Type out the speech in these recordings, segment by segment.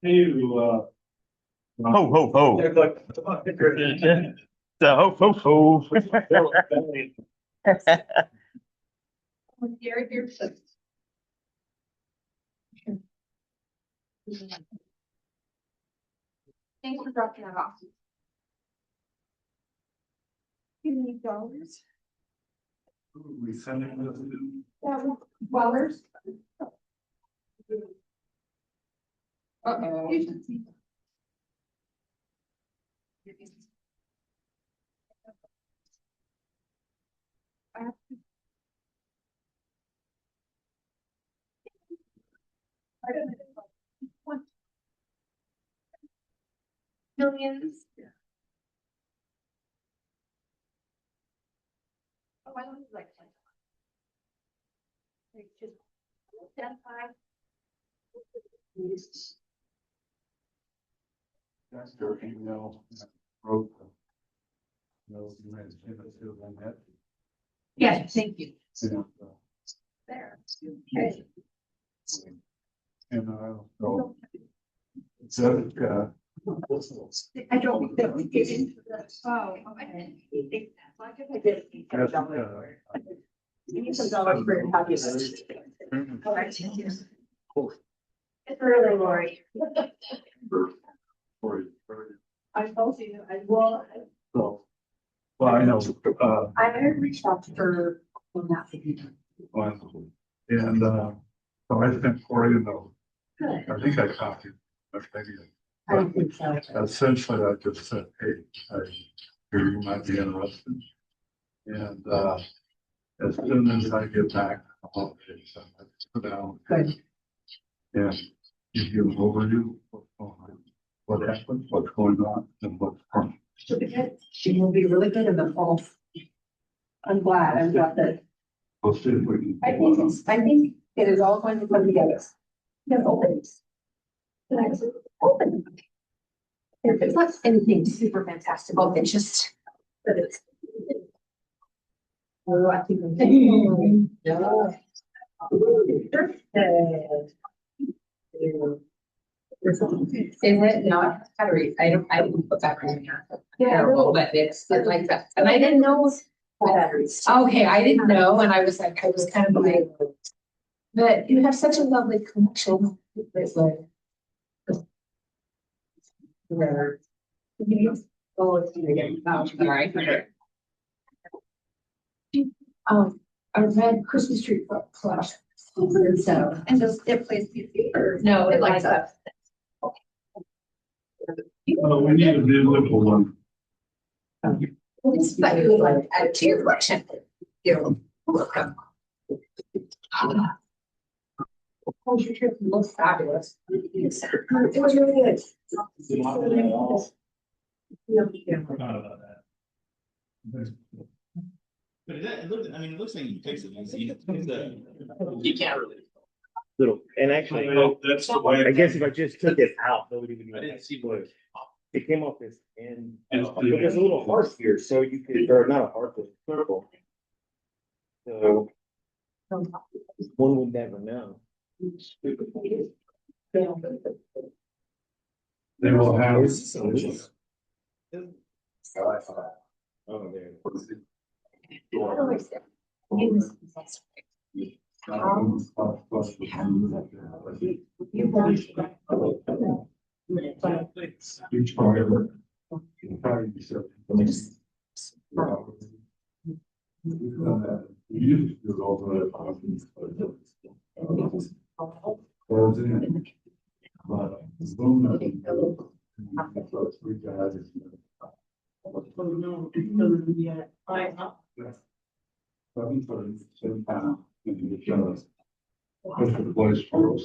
To, Ho, ho, ho. The ho, ho, ho. Gary, here's the. Thanks for dropping that off. You need dollars? we sending this to. Dollars? Uh-oh. Millions. Oh, I don't like that. Like just 10, 5. That's their email. Wrote. No, you might send it to them that. Yes, thank you. And, There. Okay. and, so. So, I don't think we get into that. Oh, okay. Like if I did. You need some dollars for your happiness. All right, thank you. It's early, Lori. I told you, I will. Well, I know, I had reached out to her on that. and, so I sent Corey a note. Good. I think I copied, but maybe. I don't think so. Essentially, I just said, hey, I hear you might be interested. And, as soon as I get back, I'll sit down. Good. And give you an overview of what happened, what's going on, and what's coming. She'll be good. She will be really good in the fall. I'm glad that. We'll see if we can. I think it is all going to come together. Yes, opens. Open. It's not anything super fantastic, it's just that it's. Oh, I think. Is it? No, I didn't put that in here. Yeah, but it's like that, and I didn't know. Okay, I didn't know, and I was kind of like. But you have such a lovely connection with like. Where. Oh, it's gonna get, oh, all right. I read Christmas tree club. So, and does it plays music or? No, it lights up. We need a beautiful one. It's like you would like add to your collection. You're welcome. Oh, your trip looks fabulous. It was really good. But it looks, I mean, it looks like you fix it. You can't really. Little, and actually, That's the way. I guess if I just took it out, nobody would. I didn't see what. It came off this end, It's but there's a little heart here, so you could, or not a heart, but a circle. So. One would never know. They will have. Oh, there. Each part of it. Probably be so. We used to do all the. But. Three guys. Same time. Push the place for us.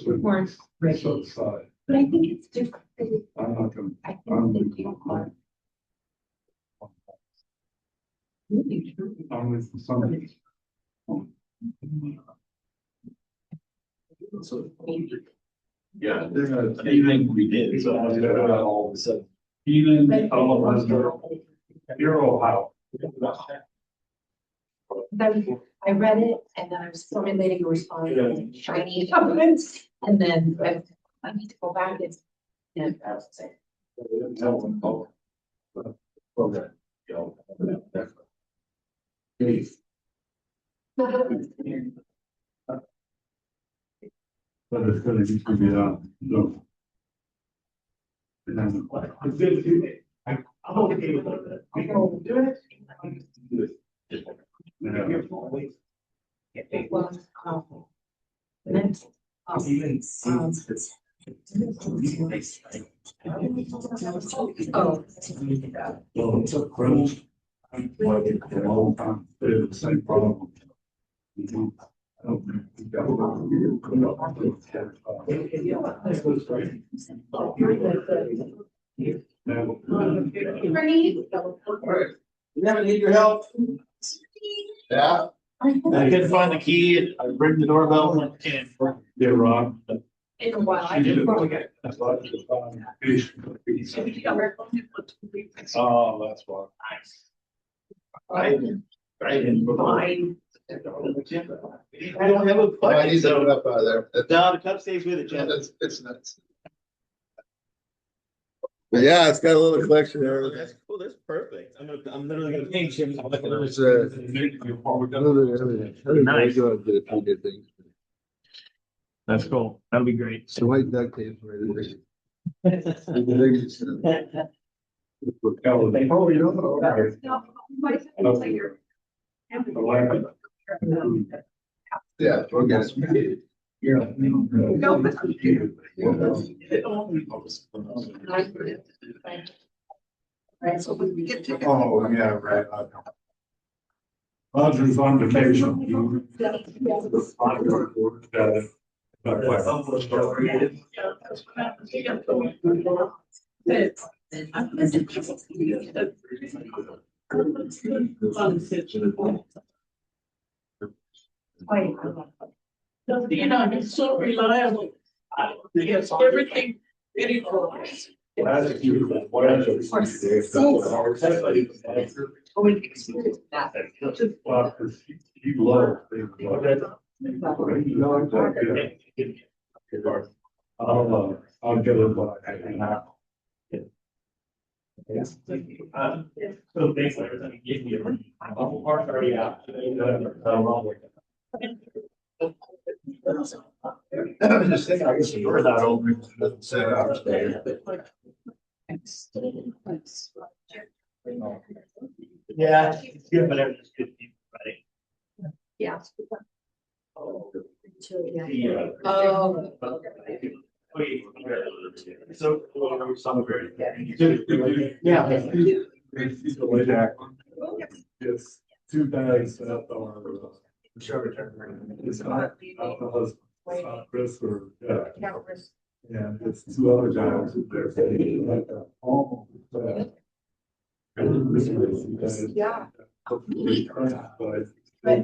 So side. But I think it's different. I'm not gonna. I think they do more. I'm with somebody. Yeah, there's a evening we did, so I did it all of a sudden. Even, all of us are, Hero House. Then I read it and then I was formulating a response, and shiny comments, and then I need to go back and say. But it's gonna need to be done, so. And then, I'm okay with that. We can do it. yeah. It was, and then, Even oh, Well, it's a growth. Like, it all time, it's the same problem. I don't think we got a lot of you come up with You never need your help. Yeah. I couldn't find the key. I ring the doorbell when I can. Yeah, Rob. in a while, I She did didn't. it. That's why it's, Oh, that's why. I didn't. I don't have a I bucket, need to put so. up out of there. No, the cup stays with it, Yeah, Jen. it's nuts. But yeah, it's got a little collection there. That's cool, that's perfect. I'm literally gonna paint him. There's nice. Go and get a few good things. That's cool. That'll be great. So white duct tape. Right Oh, you don't know. Yeah, we'll get it. Right, so we get to. Oh, yeah, right. Audrey's on vacation. You know, it's so reliable. Yes, everything very close. We experienced that. He loves things like that. I'll get it by now. So thanks for everything you gave me. The whole part's already out. Just think, I guess the door's not open. Doesn't say out there. Yeah, it's good, but everything's good, right? Yeah. Oh. Oh. So. Somewhere. Yeah. It's the way back. It's two bags that are. It's not the husband, it's not Chris or, and it's two other guys that they're saying like a home. Yeah. But. That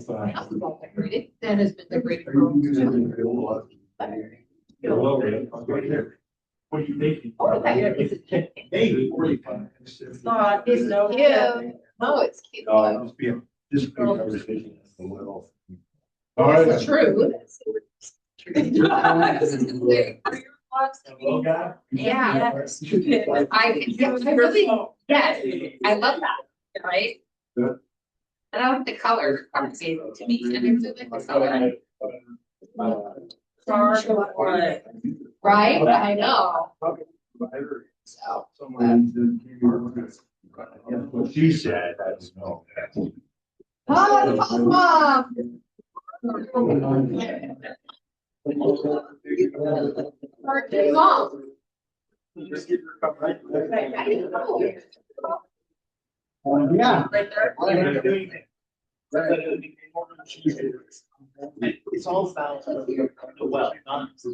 has been the great. What do you think? Oh, I hear Maybe. It's no. Yeah. No, it's cute. Just be conversation. All It's right. true. Hello, guy. Yeah. I really, yes, I love that, right? Yeah. And I like the color, obviously, to me, and I really like the color. Right, I know. So. What she said, that's no. Oh, mom. Mom. Just give her a cup, right? I didn't know. Yeah. Right there. It's all about the well, not. It's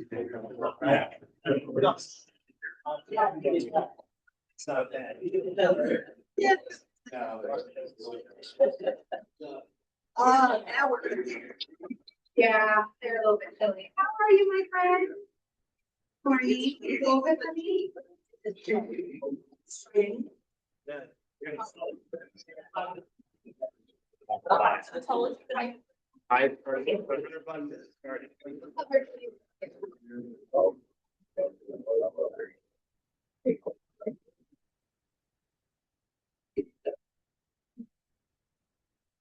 not bad. Yeah. No. Now we're gonna. Yeah, they're a little bit silly. How are you, my friend? Morning. You go with me? Spring. I.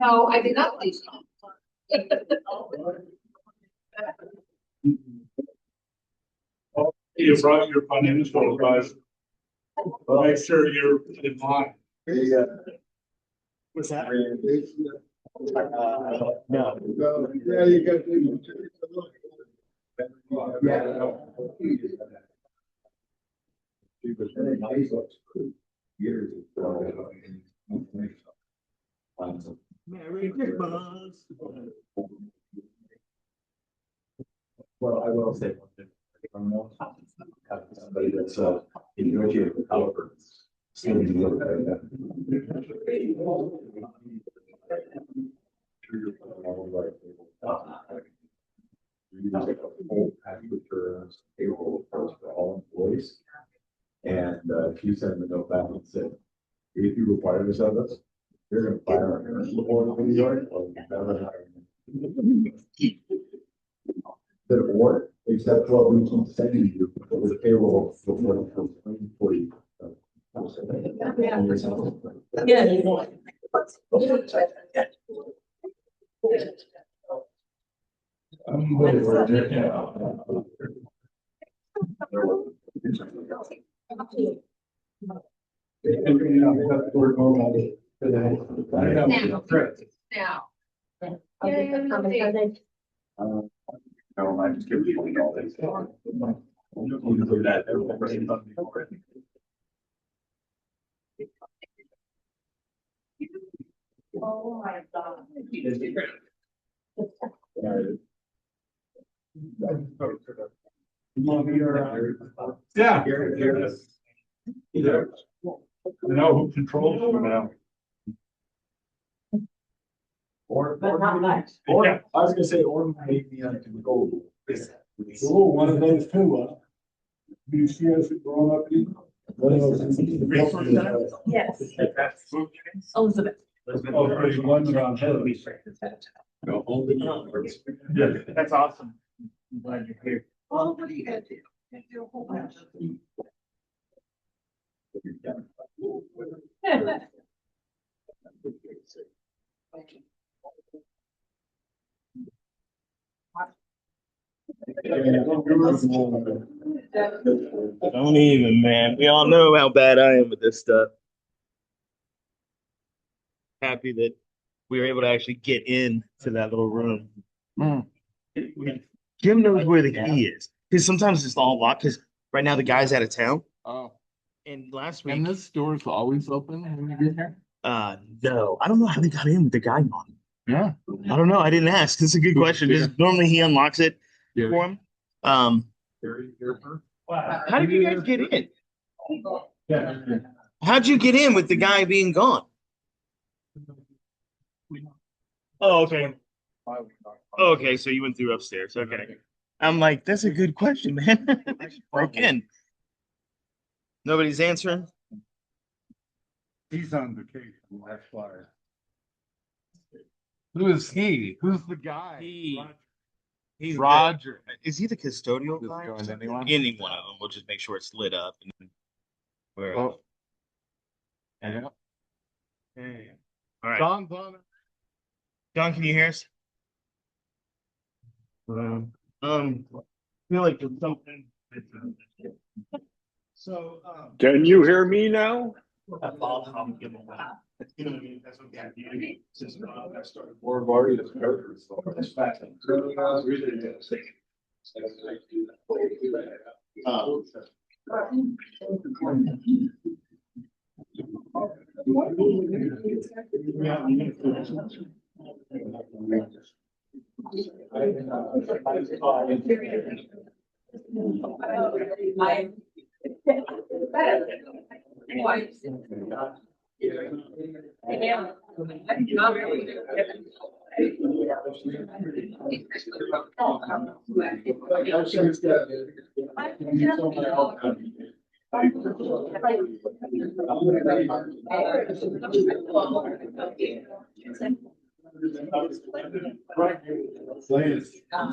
No, I did not believe so. You brought your financial advisor. Make sure you're in line. What's that? No. Yeah, you got to. Years. Merry Christmas. Well, I will say one thing. Somebody that's negotiated with Halliburton. Payroll for all employees. And she sent him a note back and said, if you require this of us, you're gonna fire our parents before the New York or never hire them. The award, except what we keep sending you for the payroll for you. Now. No, I just give you all this. You do that, everybody's done before. Oh my God. Yeah. You know who controls you now. But not much. Or, I was gonna say, or maybe I can go. Oh, one of those two, do you see us growing up? Yes. Elizabeth. Oh, there's one around her. Yeah. That's awesome. I'm glad you're here. Oh, what are you gonna do? You do a whole bunch of. Don't even, man. We all know how bad I am with this stuff. Happy that we were able to actually get into that little room. Jim knows where the key is. Because sometimes it's all locked. Because right now the guy's out of town. Oh, And last week, and this door's always open when you get here? no, I don't know how they got in with the guy on. Yeah. I don't know. I didn't ask. It's a good question. Because normally he unlocks it Yeah. for him. How did you guys get in? How'd you get in with the guy being gone? Oh, okay. Okay, so you went through upstairs. Okay. I'm like, that's a good question, man. They just broke in. Nobody's answering. He's on vacation, that's why. Who is he? Who's the guy? He's Roger. is he the custodial Just guy? or join something? anyone? Any one of them. We'll just make sure it's lit up. And where? Oh. Yeah. Hey. All right. Don's on it. John, can you hear us? Feel like there's something. So, Can you hear me now? I'll give him that. You know what I mean? That's what the idea is. Since I started. Or Marty is characters. That's fact.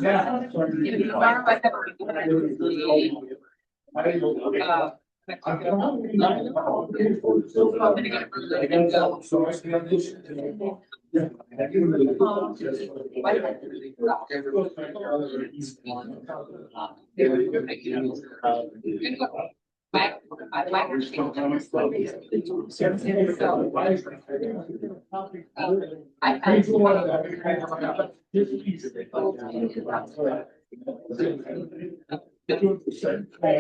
Yeah, before you can. Try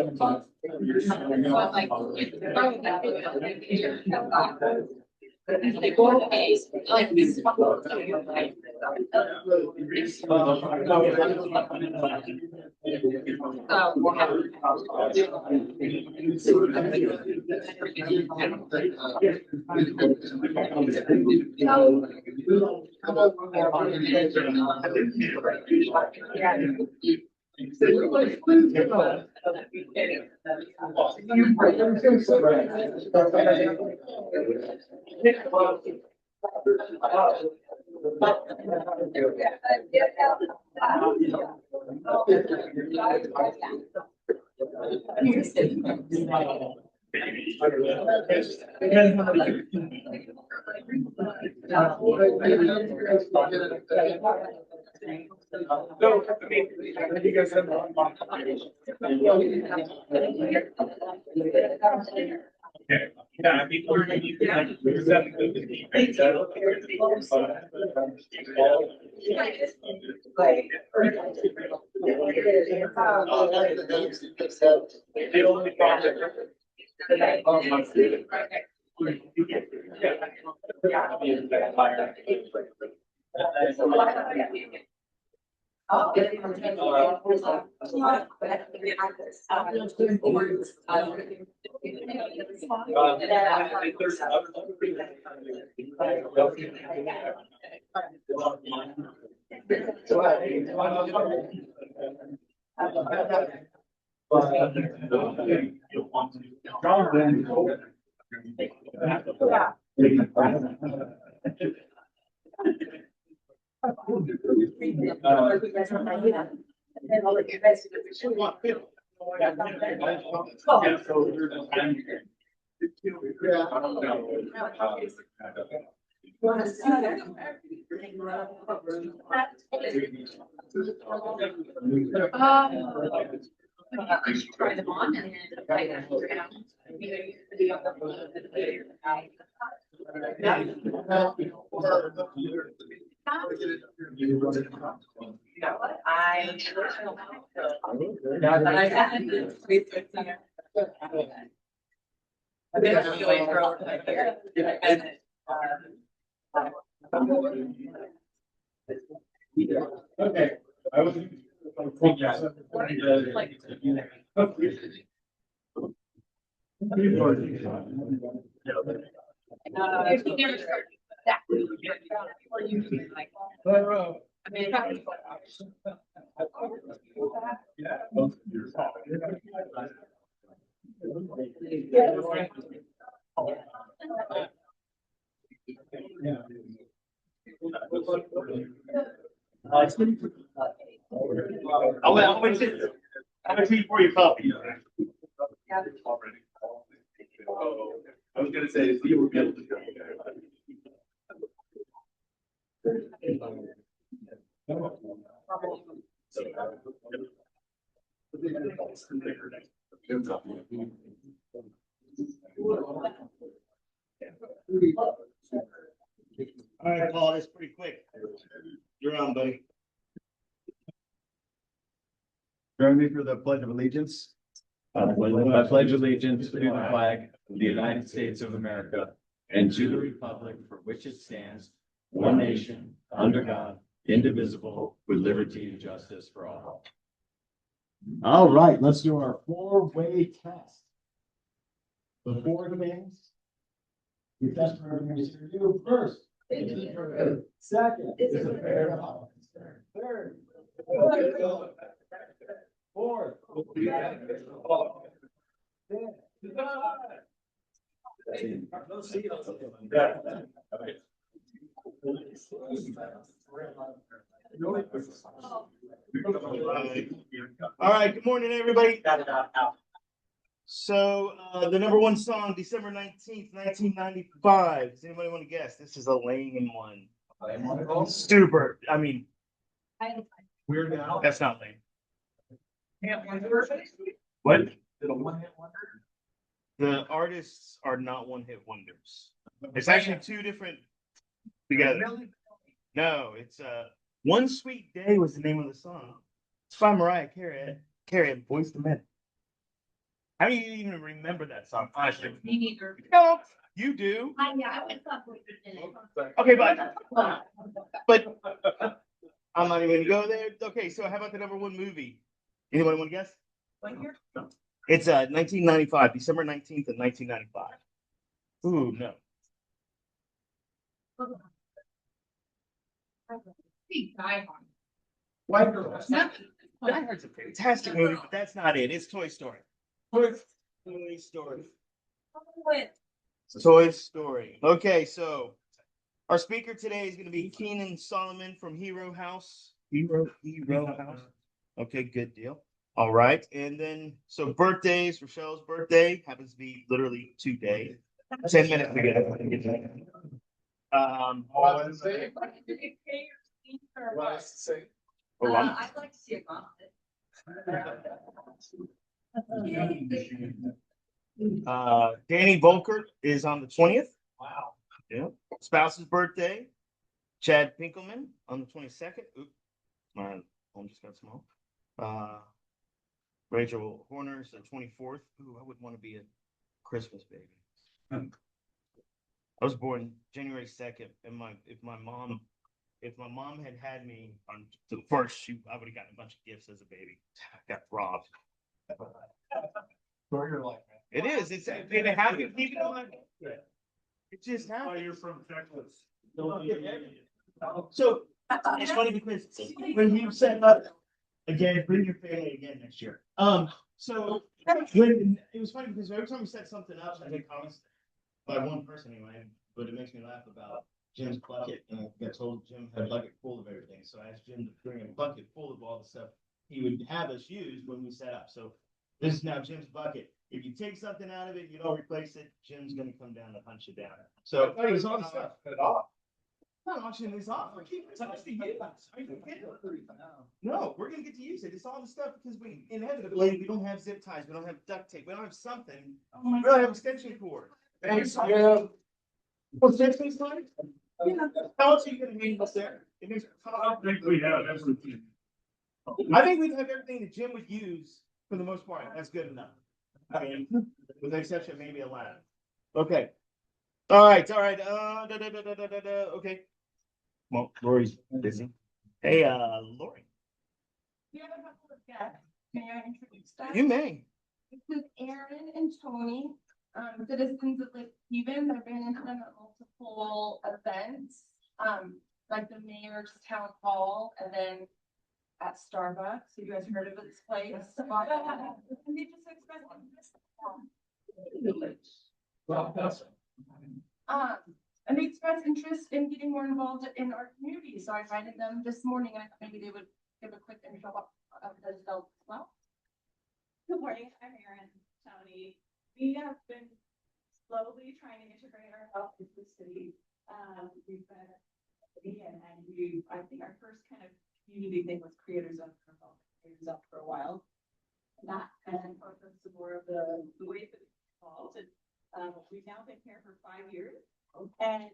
them on and then like, Okay. I was. I mean, I'll wait for your copy. I was gonna say, you were able to go. All right, Paul, that's pretty quick. You're on, buddy. Join me for the Pledge of Allegiance. I pledge allegiance to the flag of the United States of America and to the republic for which it stands, one nation, under God, indivisible, with liberty and justice for all. All right, let's do our four-way test. The four things. We test for everything we should do first. Second. Is it fair? Third. Fourth. Fifth. All right, good morning, everybody. So, the number one song, December 19th, 1995. Does anybody want to guess? This is a lame one. Super. I mean, Weird now. that's not lame. What? The artists are not one-hit wonders. It's actually two different together. No, it's One Sweet Day was the name of the song. It's by Mariah Carey and Boyz II Men. How do you even remember that song? Honestly. Me neither. No, you do. I went up with it. Okay, but I'm not even gonna go there. Okay, so how about the number one movie? Anyone want to guess? What year? It's 1995, December 19th of 1995. Ooh, no. Die Hard. White girl. Die Hard's a fantastic movie, but that's not it. It's Toy Story. Toy Story. Toy Story. Okay, so our speaker today is going to be Keenan Solomon from Hero House. Hero House. Okay, good deal. All right, and then so birthdays. Rochelle's birthday happens to be literally today, 10 minutes ago. What is it? What is it say? I'd like to see a gauntlet. Danny Volkert is on the 20th. Wow. Yeah. Spouse's birthday. Chad Pinkelman on the 22nd. Oops, my phone just got small. Rachel Horner's the 24th. Ooh, I wouldn't want to be a Christmas baby. I was born January 2nd, and if my mom had me on the first, I would have gotten a bunch of gifts as a baby. I got robbed. Story your life, man. It is. It's it happened. Even though it just Oh, happened. you're from Texas. So it's funny because when you set up again, bring your family again next year. So when it was funny because every time we set something up, I get comments by one person anyway, but it makes me laugh about Jim's bucket. And I told Jim had a bucket full of everything. So I asked Jim to bring a bucket full of all the stuff he would have us use when we set up. So this is now Jim's bucket. If you take something out of it, you don't replace it, Jim's gonna come down and hunt you down. So It was all the stuff. At all. I'm not auctioning this off. We're keeping it to use. Are you kidding? No, we're gonna get to use it. It's all the stuff because we inevitably we don't have zip ties, we don't have duct tape, we don't have something. We don't have extension cord. Thanks, Jim. Well, extension cord? How else are you gonna hang up there? It makes. I don't think we have everything. I think we'd have everything that Jim would use for the most part. That's good enough. I mean, with the exception of maybe a ladder. Okay. All right. Okay. Well, Lori's busy. Hey, Lori. We have a couple of guests. May I introduce them? You may. This is Aaron and Tony, citizens of Lake Haven. They've been in multiple events, like the mayor's town hall and then at Starbucks. Have you guys heard of this place? And they just expressed interest. Well, that's. And they expressed interest in getting more involved in our community. So I invited them this morning and I thought maybe they would give a quick intro of themselves as well. Good morning, I'm Erin, Tony. We have been slowly trying to integrate our health into the city. We've been, I think our first kind of community thing was Creators Up for Health, Creators Up for a while. And that kind of opened some more of the ways that it's involved. And we've now been here for 5 years. And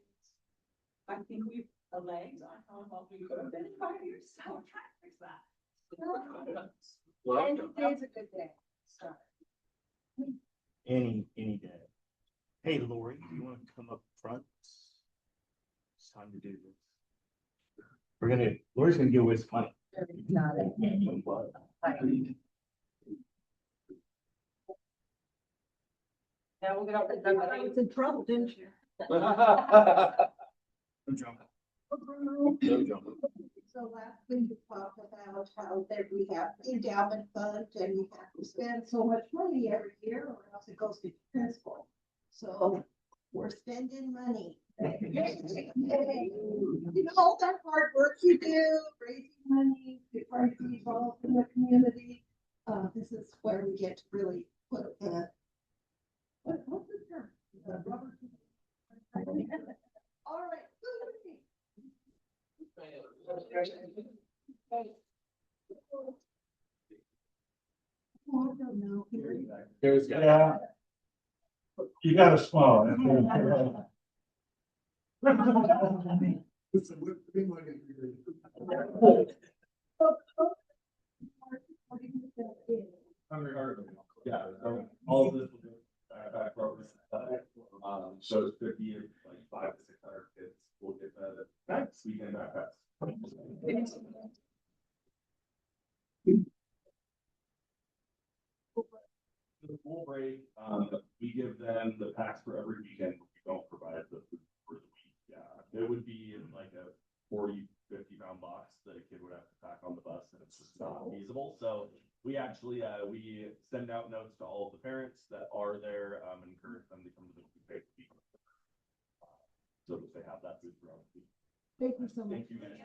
I think we've the legs on how involved we could have been in 5 years. So we're trying to fix that. And today's a good day. Start. Any day. Hey, Lori, you want to come up front? It's time to do this. Lori's gonna give away some money. Got it. Now we'll get out the. I was in trouble, didn't you? No drama. So last week we talked about how that we have endowment fund and we have to spend so much money every year or else it goes to principal. So we're spending money You know, all that hard work you do, raising money, to try to be involved in the community. This is where we get to really put the. What's the term? The rubber to the- All right. Oh, I don't know. Yeah. You got a smile. Yeah, all of this will do, back programs. So it's could be like 500 to 600 kids will get that weekend backpacks. The full break, we give them the packs for every weekend, but we don't provide the food for the week. Yeah, it would be in like a 40, 50 pound box that a kid would have to pack on the bus, and it's just not feasible. So we actually, we send out notes to all of the parents that are there, and encourage them to come to the food bank week. So that they have that food throughout the week. Thank you so much. Thank you, guys.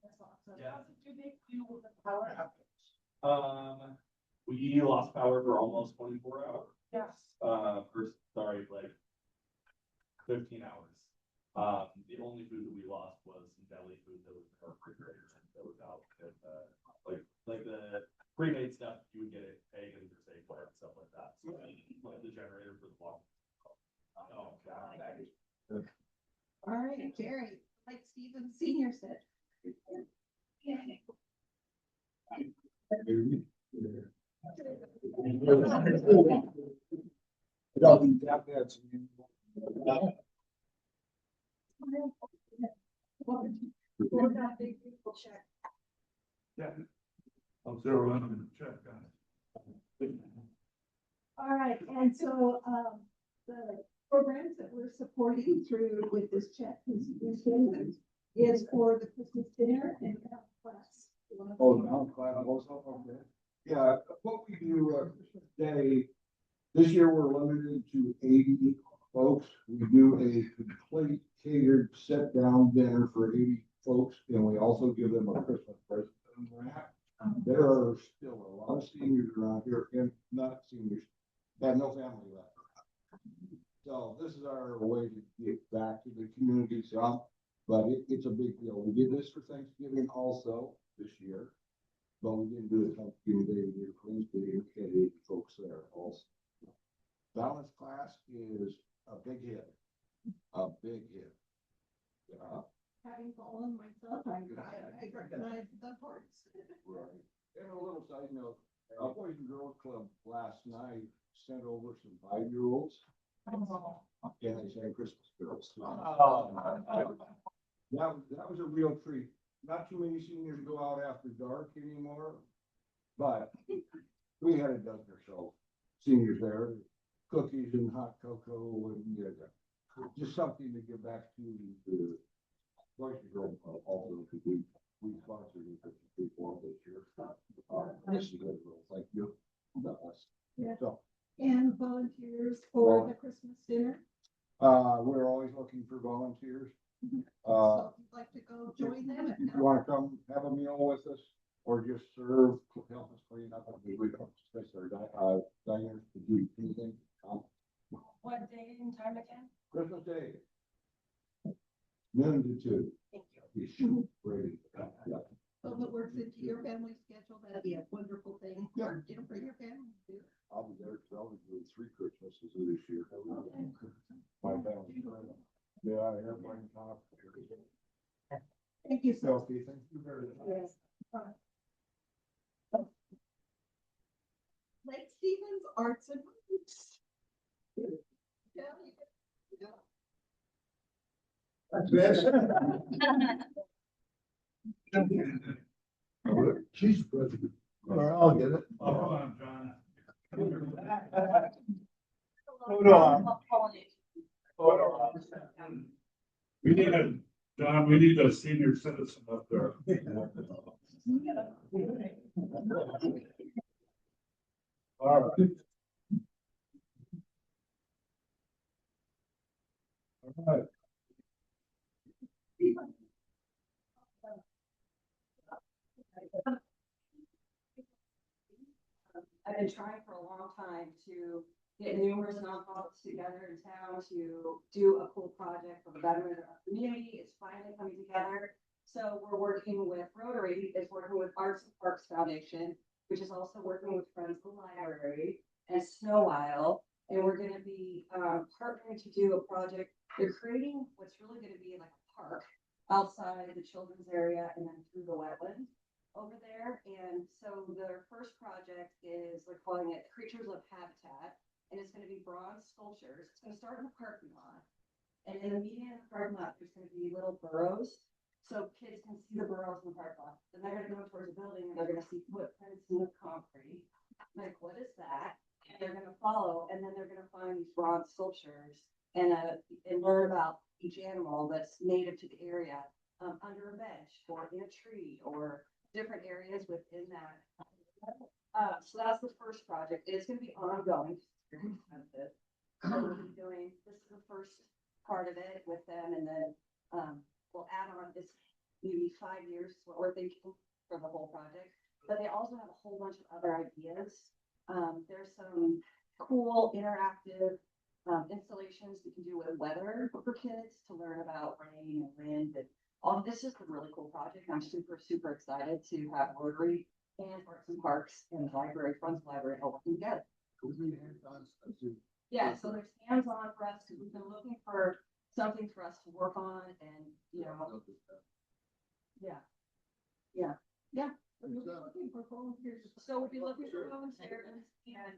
That's awesome. How did they do with the power outage? We lost power for almost 24 hours. Yes. Like 15 hours. The only food that we lost was some deli food that was in our refrigerator that was out. And, like the pre-made stuff, you would get it egg and Safeway and stuff like that. So like the generator for the block. Oh God. All right, Jerry, like Stephen Senior said. Yeah. I'm zero in check on. All right, and so, the programs that we're supporting through with this check is for the Christmas dinner and class. Oh, now, class also, okay. Yeah, what we do, Christmas Day, this year we're limited to 80 folks. We do a complete catered sit-down dinner for 80 folks, and we also give them a Christmas present and wrap. There are still a lot of seniors around here, and not seniors, have no family left. So this is our way to get back to the community some, but it's a big deal. We did this for Thanksgiving also this year. But we didn't do it Thanksgiving Day, we did it Queen's Day, we had 80 folks there also. Balance class is a big hit, a big hit. Having fallen myself, I recognize the parts. Right. And a little side note, Boys and Girls Club last night sent over some 5-year-olds. And they sang Christmas carols. That was a real treat. Not too many seniors go out after dark anymore, but we had a dozen or so seniors there, cookies and hot cocoa and just something to give back to the Boys and Girls Club also, because we sponsored it for people this year. This is good, thank you. Yeah. So, And volunteers for the Christmas dinner. we're always looking for volunteers. So if you'd like to go join them. If you wanna come have a meal with us, or just serve, help us clean up, we don't discuss our diners to do anything. What day and time again? Christmas Day. Noon to 2. Thank you. We shoot ready. Yeah. So if it works into your family schedule, that'd be a wonderful thing. Yeah. You know, bring your family too. I'll be there, because I'll be doing 3 Christmases this year. My family. Yeah, airplane top. Thank you so Okay, thank you very much. Yes. Lake Stevens Arts and Roots. Yeah, you She's president. I'll get it. Oh, hold on, John. Hold on. We need a senior citizen up there. All right. All right. I've been trying for a long time to get numerous nonprofits together in town to do a cool project for the betterment of our community. It's finally coming together. So we're working with Rotary, is working with Arts and Parks Foundation, which is also working with Friends of the Library and Snow Isle. And we're gonna be partnering to do a project. They're creating what's really gonna be like a park outside the children's area and then through the wetland over there. And so their first project is, they're calling it Creatures of Habitat. And it's gonna be bronze sculptures. It's gonna start in the parking lot. And in the median of the parking lot, there's gonna be little burrows. So kids can see the burrows in the parking lot. Then they're gonna go towards the building and they're gonna see footprints in the concrete. Like, what is that? And they're gonna follow, and then they're gonna find these bronze sculptures and learn about each animal that's native to the area, under a bench or in a tree or different areas within that. So that's the first project. It's gonna be ongoing. It's very expensive. So we'll be doing, this is the first part of it with them, and then, we'll add on this maybe 5 years, is what we're thinking for the whole project. But they also have a whole bunch of other ideas. There's some cool interactive installations we can do with weather for kids to learn about rain and wind and all. This is a really cool project. I'm super, super excited to have Rotary and Arts and Parks and the library, Friends Library, all working together. Yeah, so there's hands-on for us because we've been looking for something for us to work on and, you know. Yeah. Yeah. Yeah. We'll be looking for volunteers. So we'll be looking for volunteers and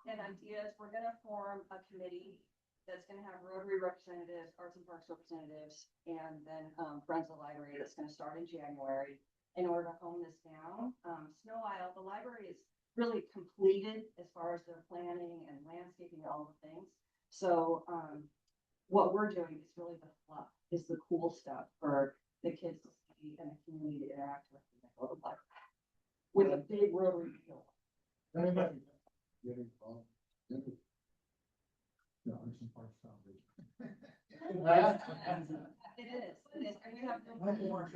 ideas. We're gonna form a committee that's gonna have Rotary representatives, Arts and Parks representatives, and then Friends of the Library that's gonna start in January in order to hone this down. Snow Isle, the library is really completed as far as their planning and landscaping and all the things. So what we're doing is really the fluff, is the cool stuff for the kids to see and the community to interact with when they go to the library. With a big Rotary deal. It is, and we have more.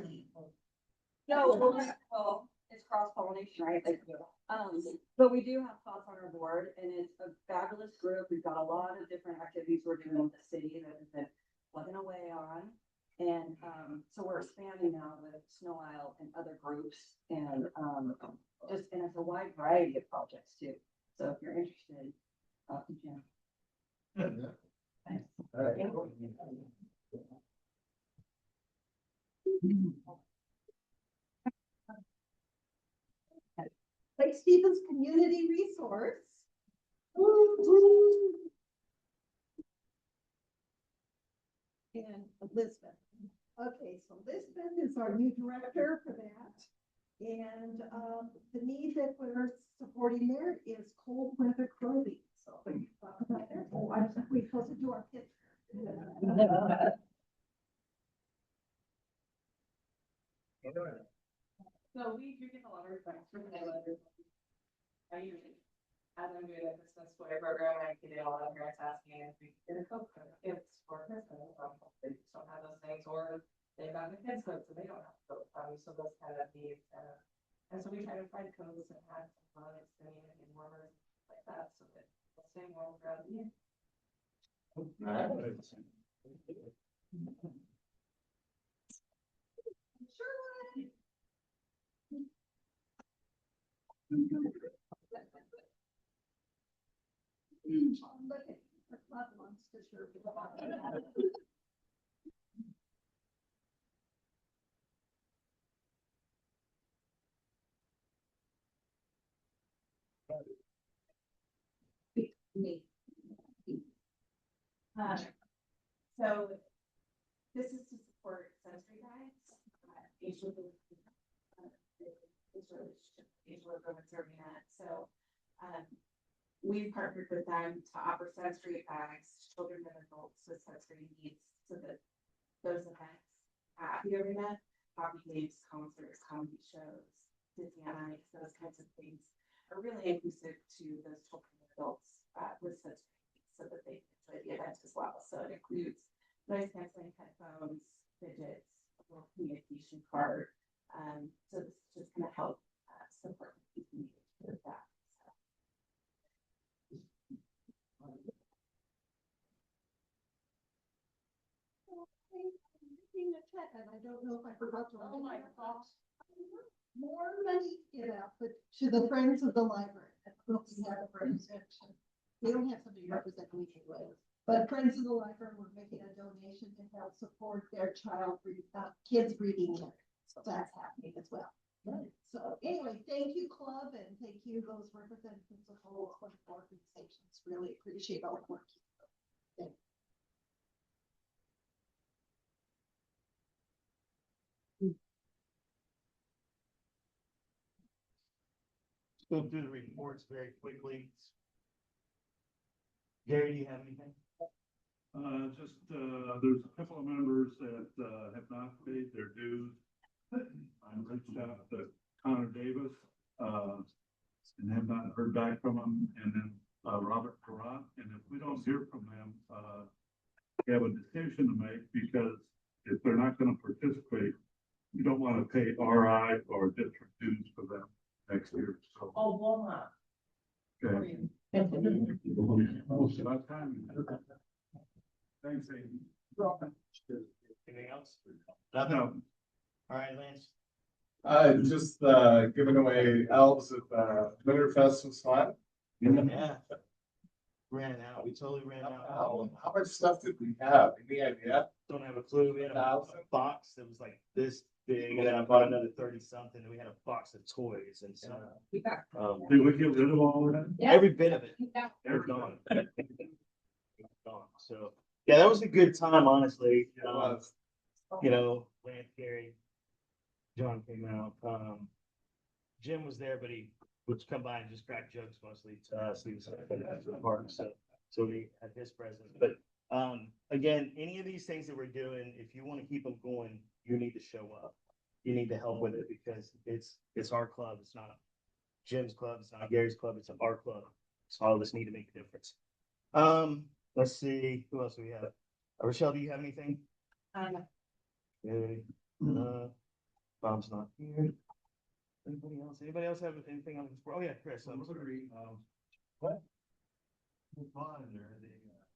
No, well, it's cross pollination, right? Like, but we do have thoughts on our board, and it's a fabulous group. We've got a lot of different activities we're doing with the city that we've been plugging away on. And so we're expanding now with Snow Isle and other groups, and and it's a wide variety of projects too. So if you're interested, talk to Jim. Thanks. Lake Stevens Community Resource. And Lisbon. Okay, so Lisbon is our new director for that. And the need that we're supporting there is cold weather clothing. So we can talk about that. Oh, I think we're supposed to do our pitch. So we do get a lot of requests from the letters. I usually, as I'm doing a Christmas toy program, I get a lot of parents asking if we get a coat for the kids for Christmas. They just don't have those things, or they've got the kids coats, so they don't have coats. So those kind of needs, and so we try to find coats and have some fun, extending and warmer like that, so that they'll stay warm throughout the year. Sure. Look at her loved ones to sure. Me. So this is to support sensory guides, age worker with serving that. So we partnered with them to offer sensory guides to children and adults with sensory needs, so that those events at the arena, hockey games, concerts, comedy shows, Disney on Ice, those kinds of things are really inclusive to those children and adults with sensory needs, so that they enjoy the event as well. So it includes noise canceling headphones, fidgets, a little communication card. So this is just going to help support the community with that. So I don't know if I forgot to. Oh my gosh. More money to get out, but to the Friends of the Library. I don't know if we have a representation. We don't have somebody representing anyway. But Friends of the Library were making a donation to help support their kids reading. So that's happening as well. So anyway, thank you, club, and thank you, those representatives of all 24 organizations. Really appreciate all the work. Thank you. Go through the reports very quickly. Gary, do you have anything? There's a couple of members that, have not paid their dues. I reached out to Connor Davis, and have not heard back from him, and then, Robert Karat, and if we don't hear from them, we have a decision to make, because if they're not gonna participate, we don't wanna pay RI or district dues for them next year, so. Oh, Walmart. Okay. Most of our time. Thanks, Amy. Anything else? No. All right, Lance. Just, giving away elves at, Winterfest was fun. Yeah. Ran out. We totally ran out. How much stuff did we have? Any idea? Don't have a clue. We had a box that was like this big, and then I bought another 30 something, and we had a box of toys and stuff. Did we get rid of all of that? Every bit of it. Yeah. They're gone. Gone. So, yeah, that was a good time, honestly. You know, Lance, Gary, John came out. Jim was there, but he would come by and just crack jokes mostly to us. He was at the park, so we had his presence. But again, any of these things that we're doing, if you want to keep them going, you need to show up. You need to help with it, because it's our club. It's not Jim's club. It's not Gary's club. It's our club. So all of us need to make a difference. Let's see, who else do we have? Rochelle, do you have anything? Okay. Bob's not here. Anybody else? Anybody else have anything on this? Oh yeah, Chris. What? On there, they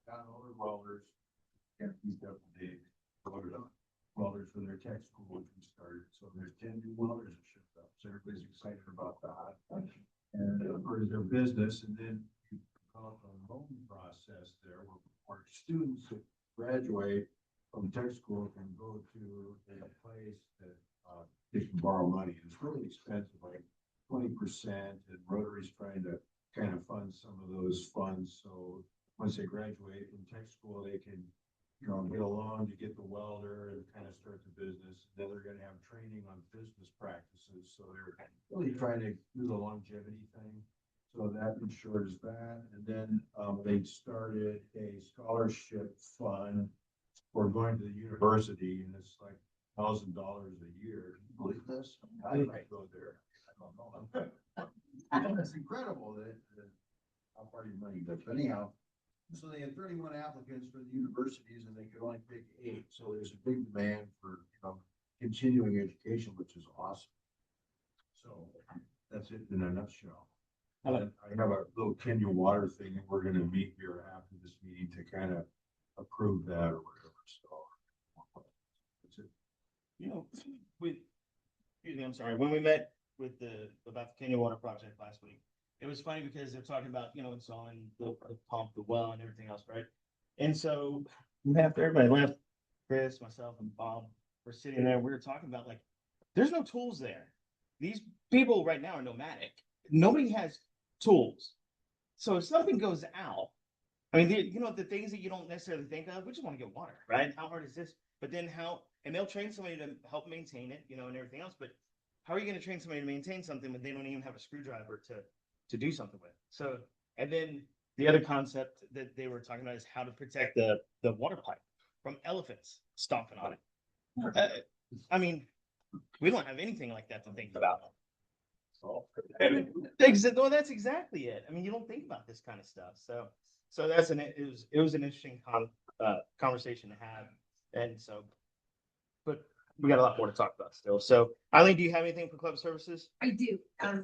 got all their welders. Yeah, he's got the welders for their tech school, which we started. So there's 10 new welders that shipped up. So everybody's excited about that. And for their business, and then you develop a loan process there where students that graduate from tech school can go to a place that they can borrow money. It's really expensive, like 20%, and Rotary's trying to kind of fund some of those funds. So once they graduate from tech school, they can, get a loan to get the welder and kind of start the business. Then they're going to have training on business practices. So they're really trying to do the longevity thing. So that ensures that. And then they started a scholarship fund for going to the university, and it's like $1,000 a year. Can you believe this? I might go there. I don't know. It's incredible that how far your money goes. But anyhow, so they had 31 applicants for the universities, and they could only pick 8. So there's a big demand for continuing education, which is awesome. So that's it in a nutshell. I have a little Kenya water thing, and we're going to meet here after this meeting to kind of approve that or whatever. So that's it. I'm sorry, when we met with about the Kenya Water Project last week, it was funny because they're talking about, installing the pump, the well, and everything else, right? And so after everybody left, Chris, myself, and Bob were sitting there, we were talking about, like, there's no tools there. These people right now are nomadic. Nobody has tools. So if something goes out, I mean, the things that you don't necessarily think of, we just want to get water, right? How hard is this? But then and they'll train somebody to help maintain it, and everything else. But how are you going to train somebody to maintain something when they don't even have a screwdriver to do something with? So, and then the other concept that they were talking about is how to protect the water pipe from elephants stomping on it. I mean, we don't have anything like that to think about. Well, that's exactly it. I mean, you don't think about this kind of stuff. So it was an interesting conversation to have. And so, but we got a lot more to talk about still. So Eileen, do you have anything for club services? I do.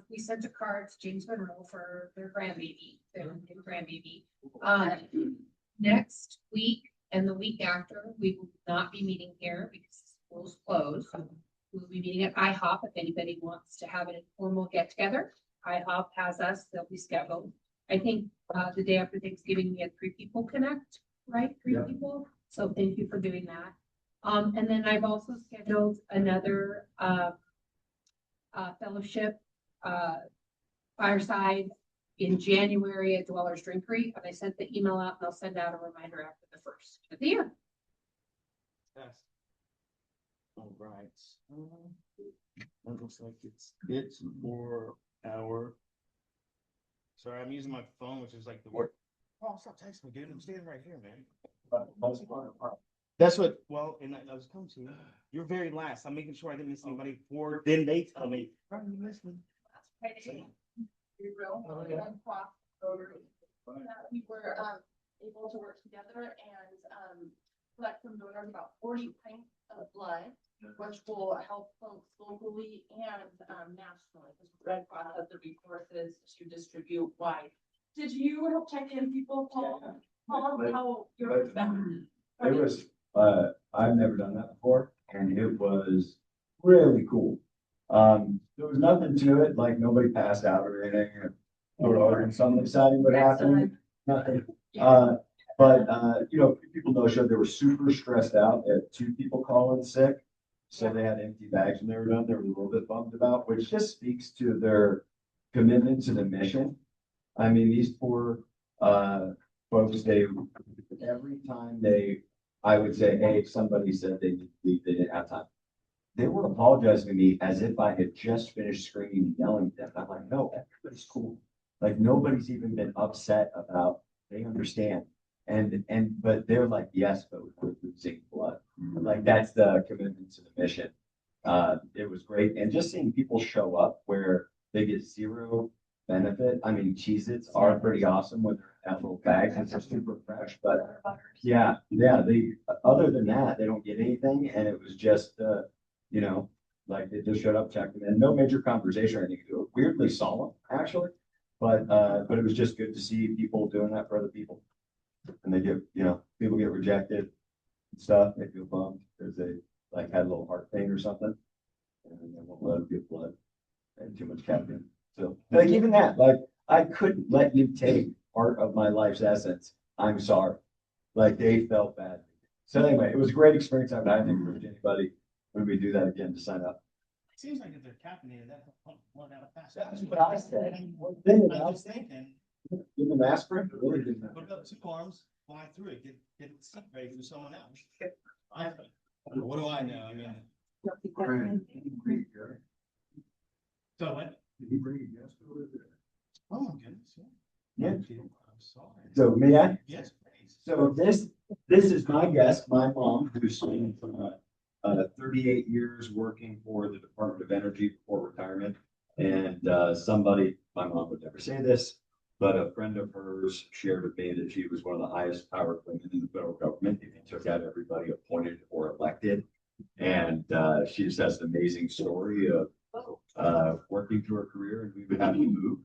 We sent a card to James Monroe for their grandbaby, their new grandbaby. Next week and the week after, we will not be meeting here because schools closed. We'll be meeting at IHOP if anybody wants to have an informal get together. IHOP has us, they'll be scheduled. I think the day after Thanksgiving, we had 3 people connect, right? 3 Yeah. people. So thank you for doing that. And then I've also scheduled another fellowship fireside in January at Dwellers Drinkery. And I sent the email out and I'll send out a reminder after the 1st of the year. Yes. All right. That looks like it's for our. Sorry, I'm using my phone, which is like the word. Oh, stop texting me, dude. I'm standing right here, man. That's what, well, and I was coming to you. You're very last. I'm making sure I didn't miss anybody before. Then they tell me. You missed me. We were able to work together and collect from donors about 40 pints of blood, which will help folks locally and nationally, because Red Cross has the resources to distribute wide. Did you help check in people, Paul? How your It was, I've never done that before, and it was really cool. There was nothing to it, like nobody passed out or anything, or something exciting would happen, nothing. But you know, people no show, they were super stressed out, they had 2 people calling sick. So they had empty bags when they were done, they were a little bit bummed about, which just speaks to their commitment to the mission. I mean, these poor folks, every time I would say, hey, somebody said they didn't have time. They were apologizing to me as if I had just finished screaming and yelling at them. I'm like, no, everybody's cool. Like nobody's even been upset about, they understand. But they're like, yes, but we're losing blood. Like that's the commitment to the mission. It was great. And just seeing people show up where they get 0 benefit. I mean, Cheez-Its are pretty awesome when they're in that little bag and they're super fresh, but yeah, other than that, they don't get anything. And it was just, you know, like they just showed up, checked them in, no major conversation or anything. It was weirdly solemn, actually. But it was just good to see people doing that for other people. And they get, you know, people get rejected and stuff. They feel bummed because they like had a little heart thing or something. And they won't let them get blood and too much caffeine. So like even that, like I couldn't let you take part of my life's essence. I'm sorry. Like they felt bad. So anyway, it was a great experience. I would highly encourage anybody when we do that again to sign up. It seems like if they're caffeinated, that's one out of fast. That's what I said. One thing I about was thinking, give them aspirin, it really didn't put matter. up 2 arms, fly through it, get the seat ready for someone else. What do I know? I mean. So what? Did he bring a guest over there? Oh my goodness, Yeah. I'm sorry. So may I? Yes, please. So this is my guest, my mom, who's spent 38 years working for the Department of Energy before retirement. And somebody, my mom would never say this, but a friend of hers shared with me that she was one of the highest powered women in the federal government if you took out everybody appointed or elected. And she just has an amazing story of working through her career, and we would have to move.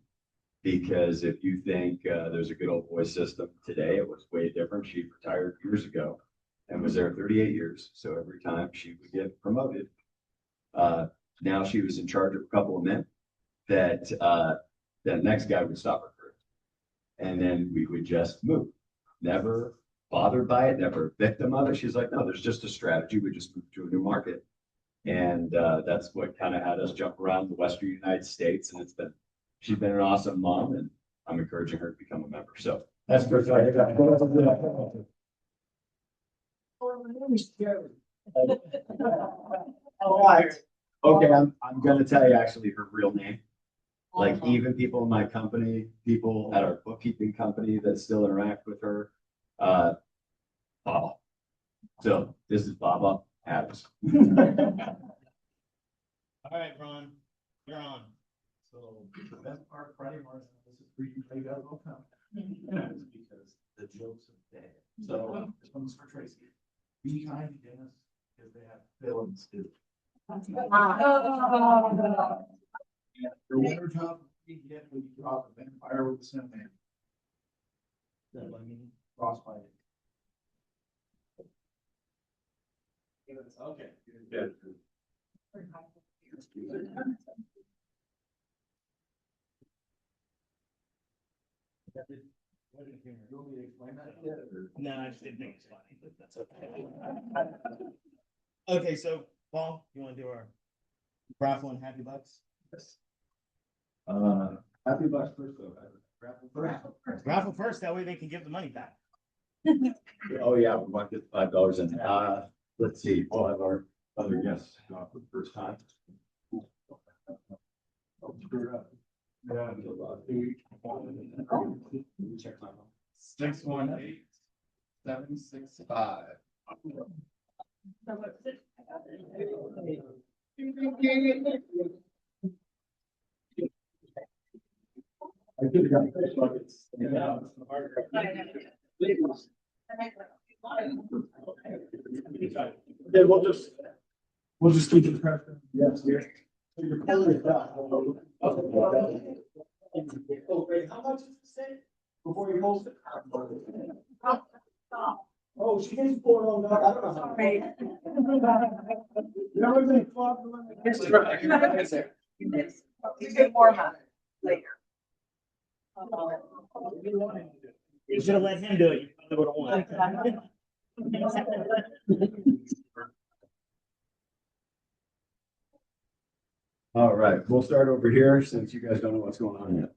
Because if you think there's a good old boy system today, it was way different. She retired years ago and was there 38 years. So every time she would get promoted, now she was in charge of a couple of men that the next guy would stop her career. And then we would just move. Never bothered by it, never a victim of it. She's like, no, there's just a strategy. We just moved to a new market. And that's what kind of had us jump around the Western United States. And she's been an awesome mom, and I'm encouraging her to become a member. So that's for all right. Okay, I'm gonna tell you actually her real name. Like even people in my company, people at our bookkeeping company that still interact with her. Baba. So this is Baba Adams. All right, Ron, you're on. So the best part, Friday morning, this is for you, you guys will come. Because the jokes of the day. So this one's for Tracy. Be kind to Dennis, because they have villains too. The winter job you get when you drop a vampire with the snowman. Frostbite. Okay. Yeah. No, I just didn't think it's funny, but that's okay. Okay, so Paul, you wanna do our raffle and happy bucks? Happy bucks first though. Raffle first, that way they can give the money back. Oh, yeah, we want to get $5 in. Let's see, we'll have our other guests go for the first time. Yeah. 618-765. So what's it? I could have got fish buckets. Okay, we'll just keep it pressure. Yes, yes. So you're pulling it down. Oh, wait, how much does it say before you post it? Oh, she gets poured on that. I don't know. Sorry. Never been clogged. You get more money later. You should have let him do it. You probably would have won. All right, we'll start over here since you guys don't know what's going on yet.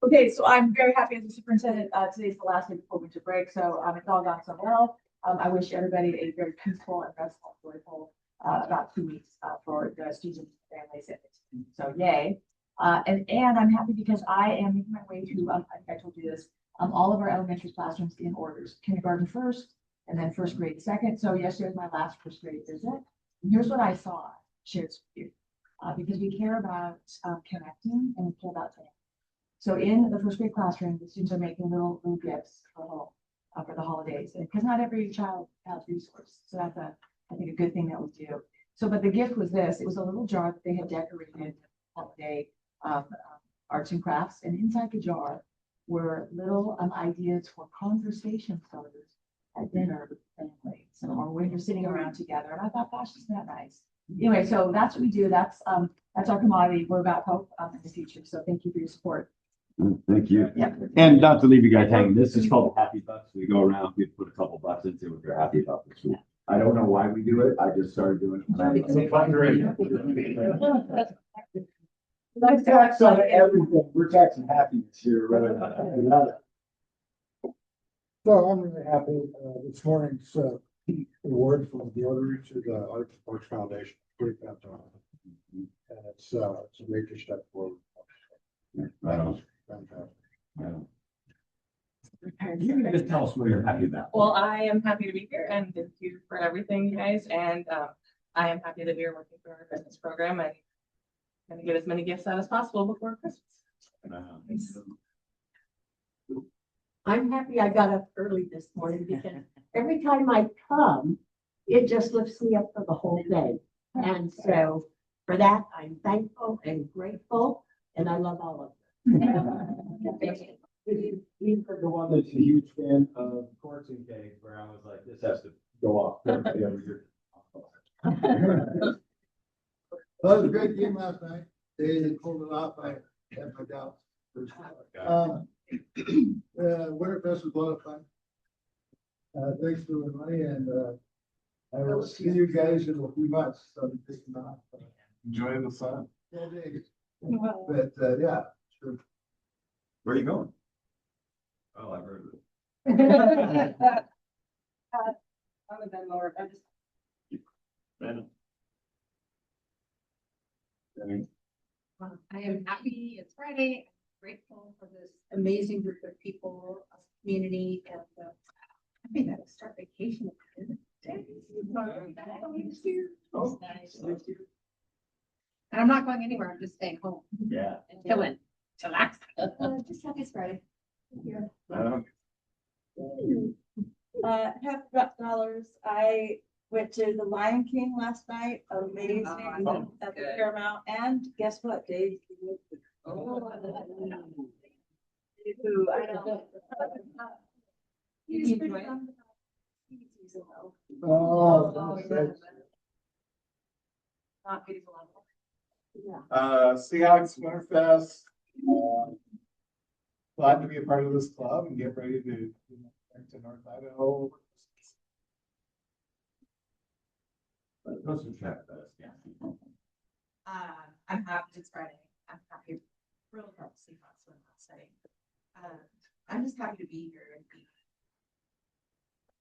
Okay, so I'm very happy as a superintendent. Today's the last day before winter break, so it's all gone so well. I wish everybody a very peaceful and restful, joyful about 2 weeks for the students and families. So yay. And I'm happy because I am making my way to, I think I told you this, all of our elementary classrooms in orders, kindergarten first, and then first grade second. So yesterday was my last first grade visit. And here's what I saw, shared with you, because we care about connecting and we care about family. So in the first grade classroom, the students are making little gifts for home, for the holidays, and because not every child has resources. So that's I think a good thing that we do. So, but the gift was this, it was a little jar that they had decorated holiday arts and crafts, and inside the jar were little ideas for conversation starters at dinner with family. So, or when you're sitting around together. And I thought, gosh, isn't that nice? Anyway, so that's what we do. That's our commodity. We're about hope in the future. So thank you for your support. Thank you. Yeah. And not to leave you guys hanging, this is called the Happy Bucks. We go around, we put a couple bucks into what they're happy about this week. I don't know why we do it. I just started doing it. Let's tax on everything. We're taxing happiness here rather than another. So I'm really happy, this morning's, award from the Rotary to the Arts Foundation. Pretty fantastic. And it's a major step forward. Right on. Fantastic. Right on. You can just tell us what you're happy about. Well, I am happy to be here and thank you for everything, you guys. And I am happy that we are working through our Christmas program and gonna get as many gifts out as possible before Christmas. I'm happy I got up early this morning because every time I come, it just lifts me up for the whole day. And so for that, I'm thankful and grateful, and I love all of them. Even for the one that's a huge fan of Corson cake, where I was like, this has to go off perfectly every year. That was a great game last night. They pulled it off. I had my doubts. Winterfest was a lot of fun. Thanks for the money, and I will see you guys in a few months. So I'm taking off. Enjoy the sun. 12 days. But yeah, sure. Where are you going? Oh, I've heard of it. Other than Lord, I just. I am happy it's Friday, grateful for this amazing group of people, community, and happy that it's start vacation. Oh, nice. And I'm not going anywhere, I'm just staying home. Yeah. And chilling, chillax. Just happy it's Friday. $100. I went to the Lion King last night, amazing at the Paramount, and guess what, Dave? Who, I know. Did you enjoy it? Oh, yeah. Not beautiful level. Seahawks Winterfest. Glad to be a part of this club and get ready to North Idaho. Let's just chat about it, yeah. I'm happy it's Friday. I'm happy, really proud to see Fox in that setting. I'm just happy to be here and be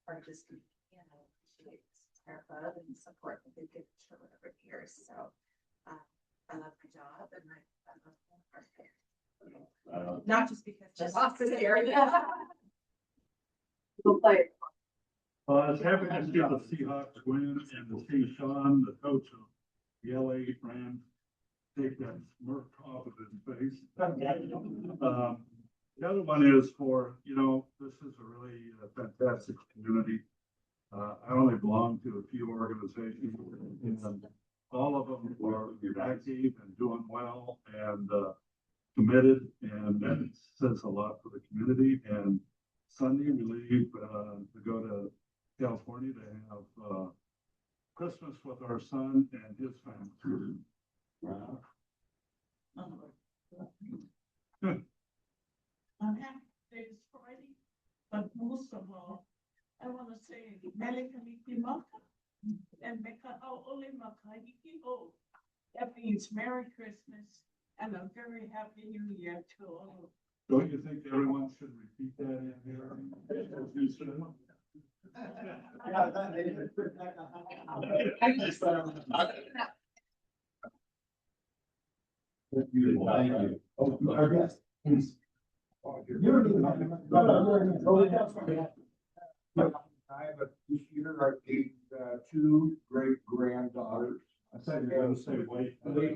part of this community, and I appreciate our club and the support that they've given to over the years. So, I love my job and I love our fair. Not just because the boss is here. We'll play. I was happy to see the Seahawks win and to see Sean, the coach of the LA Rams, take that smirk off of his face. The other one is for, this is a really fantastic community. I only belong to a few organizations, and all of them are active and doing well and committed, and that says a lot for the community. And Sunday we leave to go to California to have Christmas with our son and his family. I'm happy it's Friday, but most of all, I want to say Melikamiki Maka and Meka Ole Maka Hiki-o. That means Merry Christmas and a very Happy New Year to all. Don't you think everyone should repeat that in here? Thank you. Oh, our guest, please. This year I gave two great granddaughters. I said you're gonna say wait. And right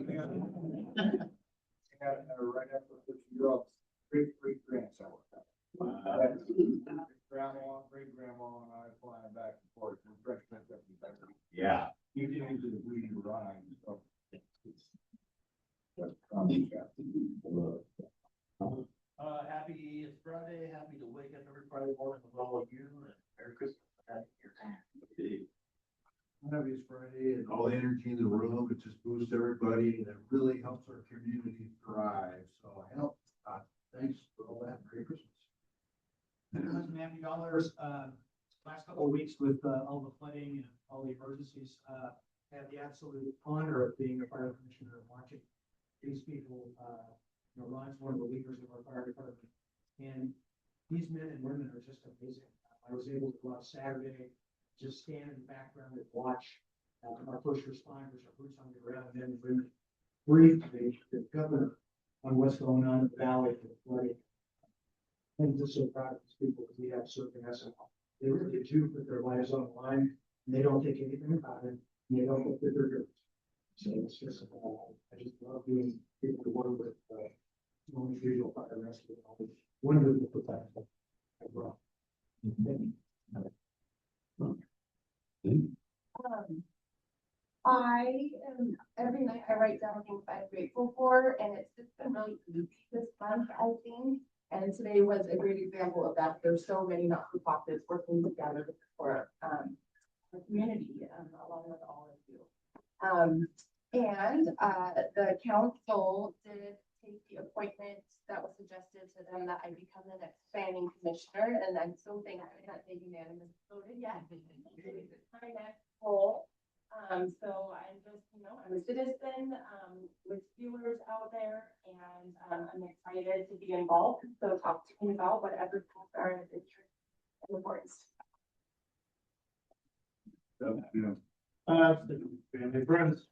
after this year, I'll great grandson. Grandma, great grandma, and I flying back and forth from Freshmen. Yeah. You can use it when you ride. So. Happy it's Friday, happy to wake up every Friday morning with all of you, and Merry Christmas. Happy it's Friday and all the energy in the room, it just boosts everybody and it really helps our community thrive. So thanks for all that. Merry Christmas. $150, last couple of weeks with all the flooding and all the emergencies, had the absolute honor of being a fire commissioner and watching these people, Ron's one of the leaders of our fire department. And these men and women are just amazing. I was able to go out Saturday, just stand in the background and watch our first responders, our boots on the ground, men and women brief the governor on what's going on in the valley for the flooding. I'm just so proud of these people because we have serving us. They really do put their lives on the line, and they don't take anything about it, and they don't look at their goods. So it's just, I just love being able to work with Norman Visual Fire Rescue and all these wonderful professionals. I am, every night I write down things I'm grateful for, and it's just been really easy this month, I think. And today was a great example of that. There's so many not-for-profits working together for the community, along with all of you. The council did take the appointment that was suggested to them that I become the next planning commissioner, and I'm so thankful that they unanimously voted yes. It's my next role. So I'm just, I'm a citizen, with viewers out there, and, I'm excited to be involved. So talk to me about whatever things are of interest and importance. Family, friends.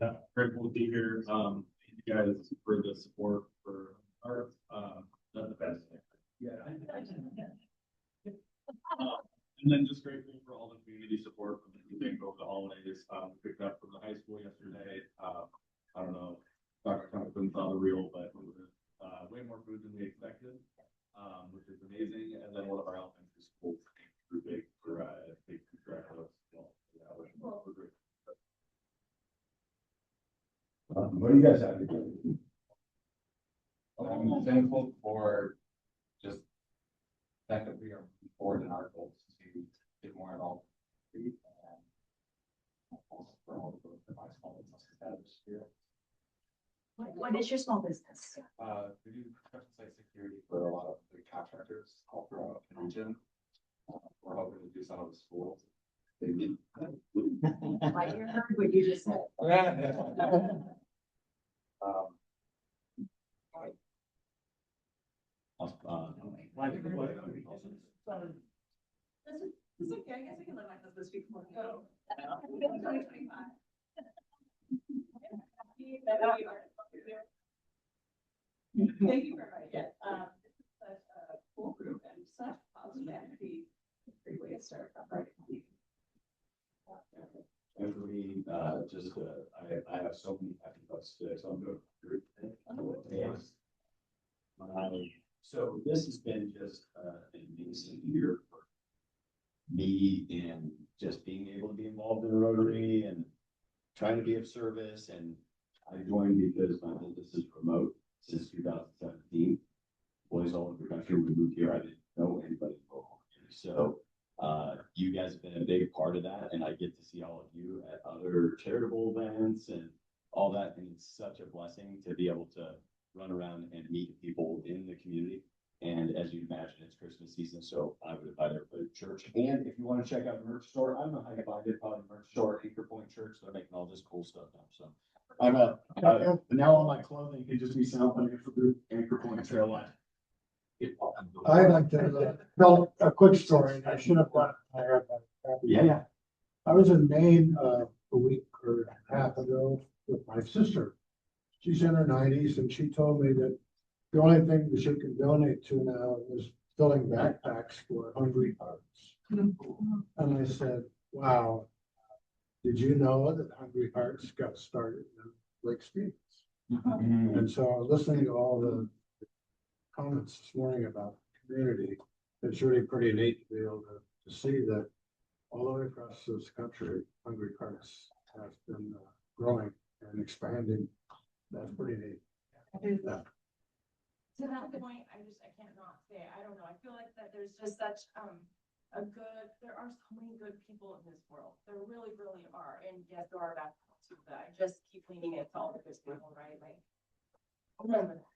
Yeah, grateful to be here. You guys for the support for our, not the best. Yeah. And then just grateful for all the community support from everything over the holidays. We picked up from the high school yesterday. I don't know, Dr. Conklin saw the reel, but it was way more food than we expected, which is amazing. And then one of our elementary schools grew big for big congratulations. Yeah, we're great. What do you guys have to do? I'm thankful for just that we are forward in our goals to more at all. For all the my small businesses out of the spirit. What is your small business? We do construction site security for a lot of the contractors all throughout the region. We're hoping to do some of the schools. I heard what you just said. This is okay, I guess I can let my husband speak more. Oh. 2025. Thank you very much. Yeah, this is such a cool group and such positive energy. Great way to start. Every, I have so many happy thoughts today, so I'm going to. So this has been just an amazing year for me and just being able to be involved in the Rotary and trying to be of service. And I joined because my business is remote since 2017. Boys all over the country, we moved here. I didn't know anybody local. So you guys have been a big part of that, and I get to see all of you at other charitable events and all that. And it's such a blessing to be able to run around and meet people in the community. And as you'd imagine, it's Christmas season, so I would invite everybody to church. And if you want to check out the merch store, I don't know how you find it, probably merch store, Anchor Point Church. They're making all this cool stuff now. So now all my clothing can just be sound financial group, Anchor Point Trail Line. I'd like to tell a quick story. I should have brought it. Yeah. I was in Maine a week or a half ago with my sister. She's in her 90s, and she told me that the only thing that she can donate to now is filling backpacks for Hungry Hearts. And I said, wow, did you know that Hungry Hearts got started in Lake Stevens? And so listening to all the comments this morning about the community, it's really pretty neat to be able to see that all the way across this country, Hungry Hearts has been growing and expanding. That's pretty neat. Yeah. To that point, I can't not say, I don't know, I feel like that there's just such, there are so many good people in this world. There really, really are. And yes, there are bad people too, but I just keep leaning into all the good people, right? Like, remember that.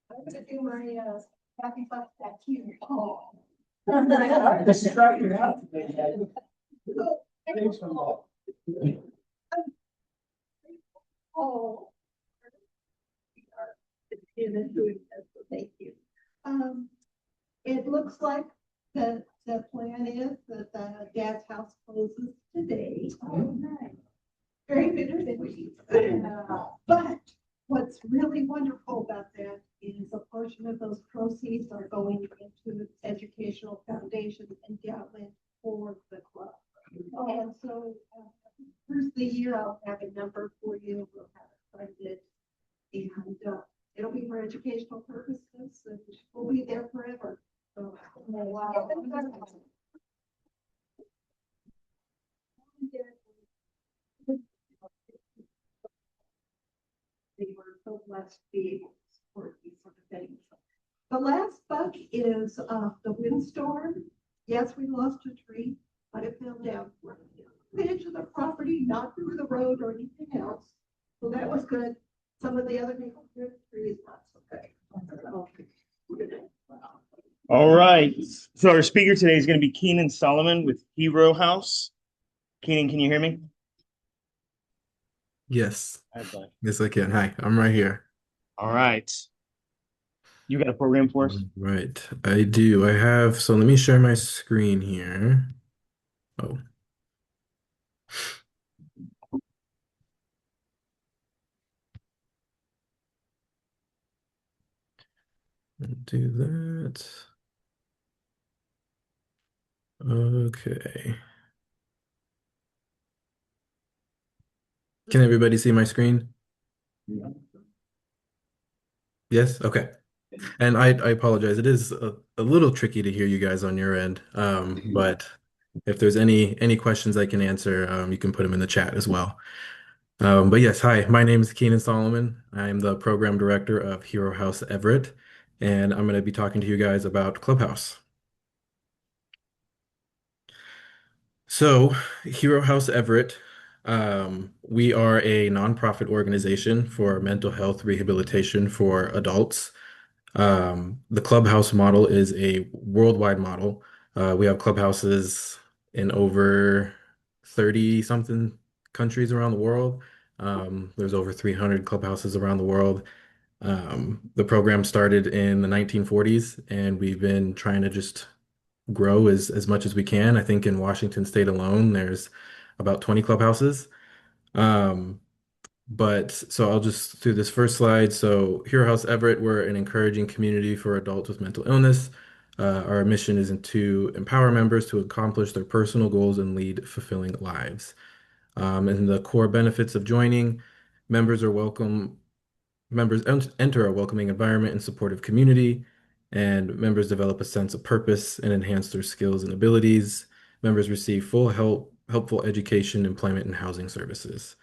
I'm gonna do my, happy fuck that cute. Oh. This is right here out. Oh. Thank you. It looks like the plan is that Dad's house closes today. Oh, nice. Very bittersweet. But what's really wonderful about that is a portion of those proceeds are going into educational foundation endowment for the club. And so first of the year, I'll have a number for you. We'll have it funded. And it'll be for educational purposes, and we'll be there forever. So, wow. They were so blessed to be able to support these sort of things. The last bug is the windstorm. Yes, we lost a tree, but it fell down right the edge of the property, not through the road or anything else. So that was good. Some of the other trees, not so good. All right. So our speaker today is going to be Keenan Solomon with Hero House. Keenan, can you hear me? Yes. Hi, bud. Yes, I can. Hi, I'm right here. All right. You got a program for us? Right. I do. I have, so let me share my screen here. Oh. Do that. Okay. Can everybody see my screen? Yes? Okay. And I apologize. It is a little tricky to hear you guys on your end. But if there's any questions I can answer, you can put them in the chat as well. But yes, hi, my name is Keenan Solomon. I'm the program director of Hero House Everett, and I'm going to be talking to you guys about Clubhouse. So, Hero House Everett, we are a nonprofit organization for mental health rehabilitation for adults. The clubhouse model is a worldwide model. We have clubhouses in over 30 something countries around the world. There's over 300 clubhouses around the world. The program started in the 1940s, and we've been trying to just grow as much as we can. I think in Washington State alone, there's about 20 clubhouses. Um, but so I'll just through this first slide. So Hero House Everett, we're an encouraging community for adults with mental illness. Our mission is to empower members to accomplish their personal goals and lead fulfilling lives. And the core benefits of joining, members are welcome. Members enter a welcoming environment and supportive community, and members develop a sense of purpose and enhance their skills and abilities. Members receive helpful education, employment, and housing services.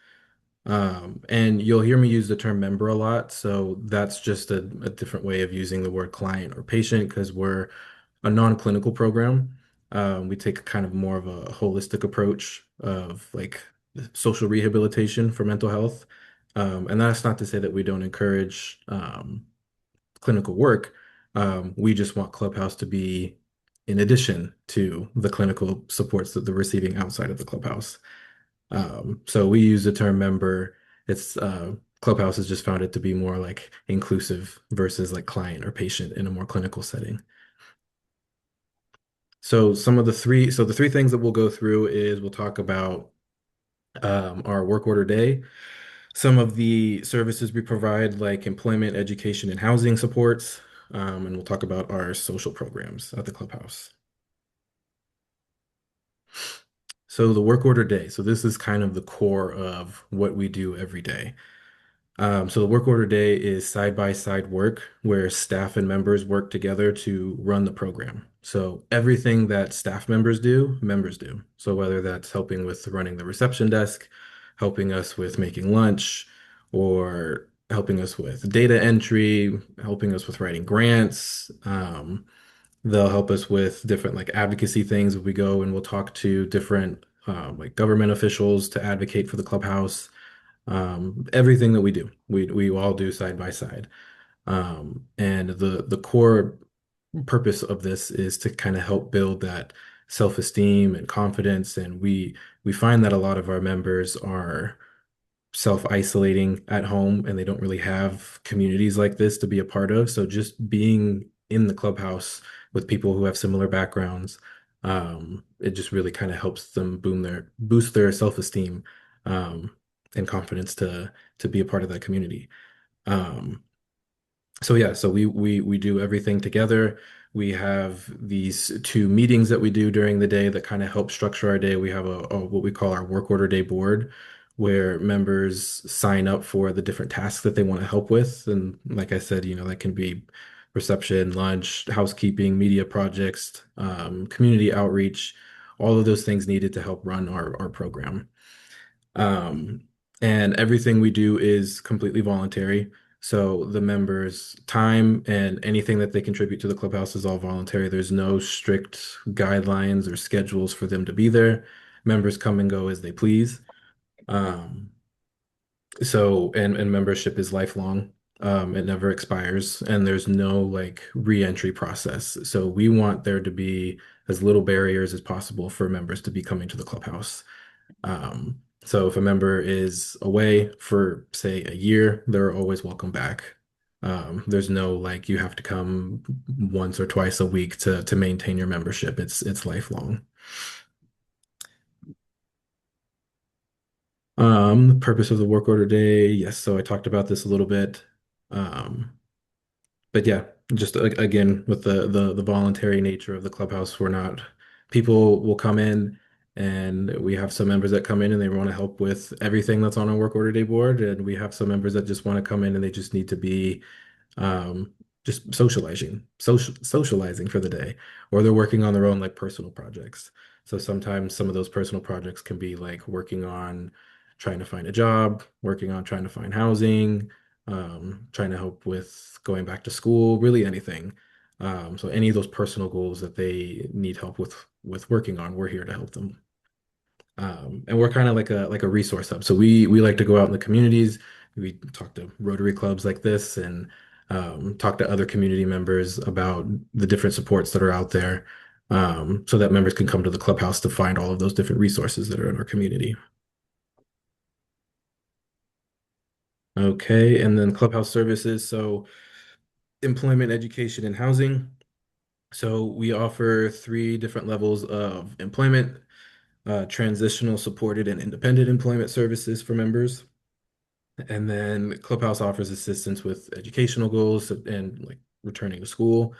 And you'll hear me use the term member a lot, so that's just a different way of using the word client or patient because we're a non-clinical program. We take kind of more of a holistic approach of like social rehabilitation for mental health. And that's not to say that we don't encourage clinical work. We just want Clubhouse to be in addition to the clinical supports that they're receiving outside of the Clubhouse. So we use the term member. It's Clubhouse has just found it to be more like inclusive versus like client or patient in a more clinical setting. So the three things that we'll go through is we'll talk about our work order day, some of the services we provide, like employment, education, and housing supports, and we'll talk about our social programs at the clubhouse. So the work order day. So this is kind of the core of what we do every day. So the work order day is side-by-side work where staff and members work together to run the program. So everything that staff members do, members do. So whether that's helping with running the reception desk, helping us with making lunch, or helping us with data entry, helping us with writing grants. They'll help us with different like advocacy things. We go and we'll talk to different like government officials to advocate for the clubhouse. Everything that we do, we all do side by side. And the core purpose of this is to kind of help build that self-esteem and confidence. And we find that a lot of our members are self-isolating at home and they don't really have communities like this to be a part of. So just being in the clubhouse with people who have similar backgrounds, it just really kind of helps them boost their self-esteem. And confidence to be a part of that community. So yeah, so we do everything together. We have these two meetings that we do during the day that kind of help structure our day. We have a what we call our work order day board, where members sign up for the different tasks that they want to help with. And like I said, that can be reception, lunch, housekeeping, media projects, community outreach, all of those things needed to help run our program. And everything we do is completely voluntary. So the members' time and anything that they contribute to the clubhouse is all voluntary. There's no strict guidelines or schedules for them to be there. Members come and go as they please. And membership is lifelong. It never expires, and there's no like re-entry process. So we want there to be as little barriers as possible for members to be coming to the clubhouse. So if a member is away for, say, a year, they're always welcome back. There's no like you have to come once or twice a week to maintain your membership. It's lifelong. The purpose of the work order day, yes. So I talked about this a little bit. But yeah, just again with the voluntary nature of the clubhouse, people will come in. And we have some members that come in and they want to help with everything that's on our work order day board. And we have some members that just want to come in and they just need to be just socializing for the day, or they're working on their own like personal projects. So sometimes some of those personal projects can be like working on trying to find a job, working on trying to find housing, trying to help with going back to school, really anything. So any of those personal goals that they need help with working on, we're here to help them. And we're kind of like a resource hub. So we like to go out in the communities. We talk to Rotary clubs like this and talk to other community members about the different supports that are out there, so that members can come to the clubhouse to find all of those different resources that are in our community. Okay, and then clubhouse services. So employment, education, and housing. So we offer 3 different levels of employment: transitional, supported, and independent employment services for members. And then Clubhouse offers assistance with educational goals and like returning to school.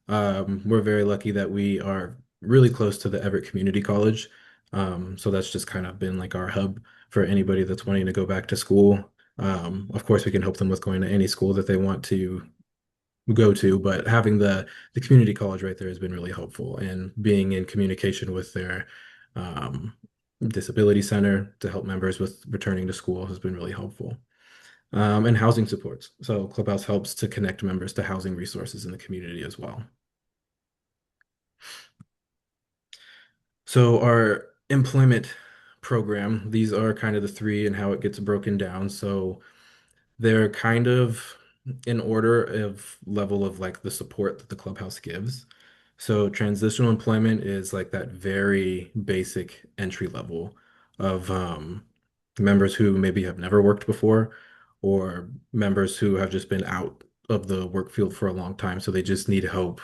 We're very lucky that we are really close to the Everett Community College. So that's just kind of been like our hub for anybody that's wanting to go back to school. Of course, we can help them with going to any school that they want to go to, but having the community college right there has been really helpful, and being in communication with their um, disability center to help members with returning to school has been really helpful. And housing supports. So Clubhouse helps to connect members to housing resources in the community as well. So our employment program, these are kind of the 3 and how it gets broken down. So they're kind of in order of level of like the support that the clubhouse gives. So transitional employment is like that very basic entry level of members who maybe have never worked before, or members who have just been out of the work field for a long time, so they just need help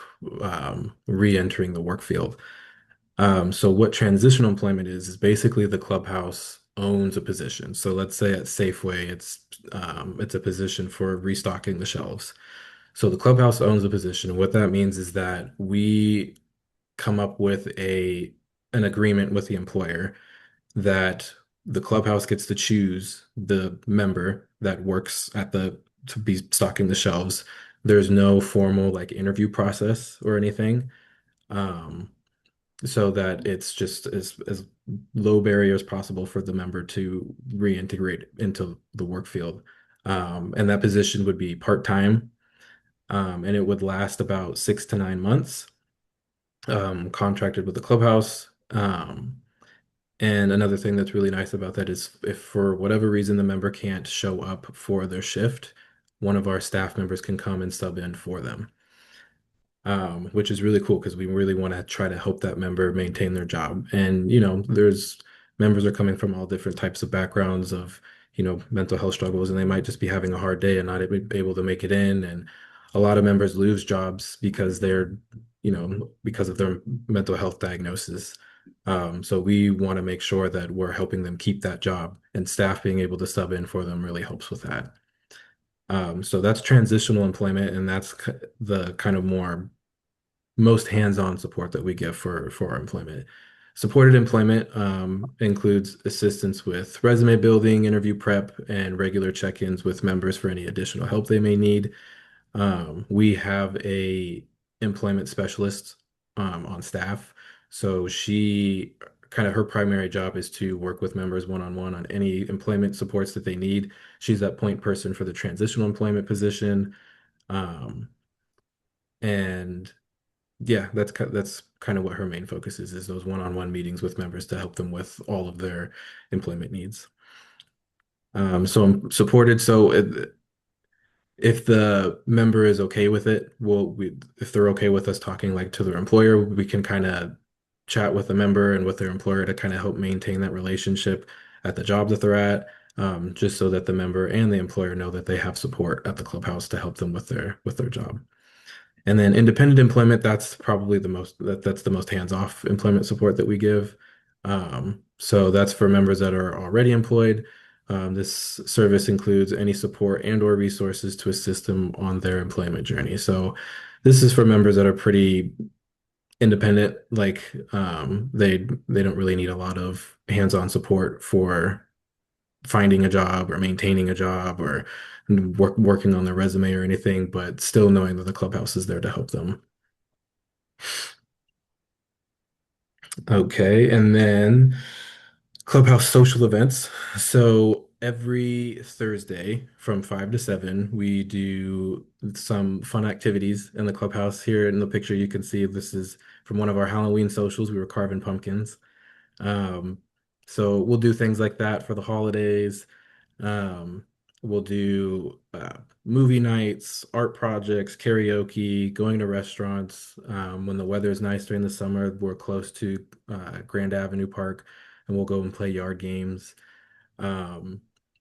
re-entering the work field. So what transitional employment is basically the clubhouse owns a position. So let's say at Safeway, it's a position for restocking the shelves. So the clubhouse owns the position. And what that means is that we come up with an agreement with the employer that the clubhouse gets to choose the member that works to be stocking the shelves. There's no formal like interview process or anything. Um, so that it's just as low barrier as possible for the member to reintegrate into the work field. And that position would be part-time, and it would last about 6 to 9 months, contracted with the clubhouse. And another thing that's really nice about that is if for whatever reason the member can't show up for their shift, one of our staff members can come and sub in for them. Which is really cool because we really want to try to help that member maintain their job. And, there's members are coming from all different types of backgrounds of, mental health struggles, and they might just be having a hard day and not able to make it in. And a lot of members lose jobs because because of their mental health diagnosis. So we want to make sure that we're helping them keep that job, and staff being able to sub in for them really helps with that. So that's transitional employment, and that's the kind of most hands-on support that we give for our employment. Supported employment includes assistance with resume building, interview prep, and regular check-ins with members for any additional help they may need. We have a employment specialist on staff. So her primary job is to work with members one-on-one on any employment supports that they need. She's that point person for the transitional employment position. And yeah, that's kind of what her main focus is those one-on-one meetings with members to help them with all of their employment needs. So I'm supported. So if the member is okay with it, if they're okay with us talking like to their employer, we can kind of chat with the member and with their employer to kind of help maintain that relationship at the job that they're at, just so that the member and the employer know that they have support at the clubhouse to help them with their job. And then independent employment, that's probably that's the most hands-off employment support that we give. So that's for members that are already employed. This service includes any support and or resources to assist them on their employment journey. So this is for members that are pretty independent, like they don't really need a lot of hands-on support for finding a job or maintaining a job or working on their resume or anything, but still knowing that the clubhouse is there to help them. Okay, and then clubhouse social events. So every Thursday from 5 to 7, we do some fun activities in the clubhouse. Here in the picture, you can see this is from one of our Halloween socials. We were carving pumpkins. So we'll do things like that for the holidays. Um, we'll do movie nights, art projects, karaoke, going to restaurants. When the weather is nice during the summer, we're close to Grand Avenue Park, and we'll go and play yard games. Um,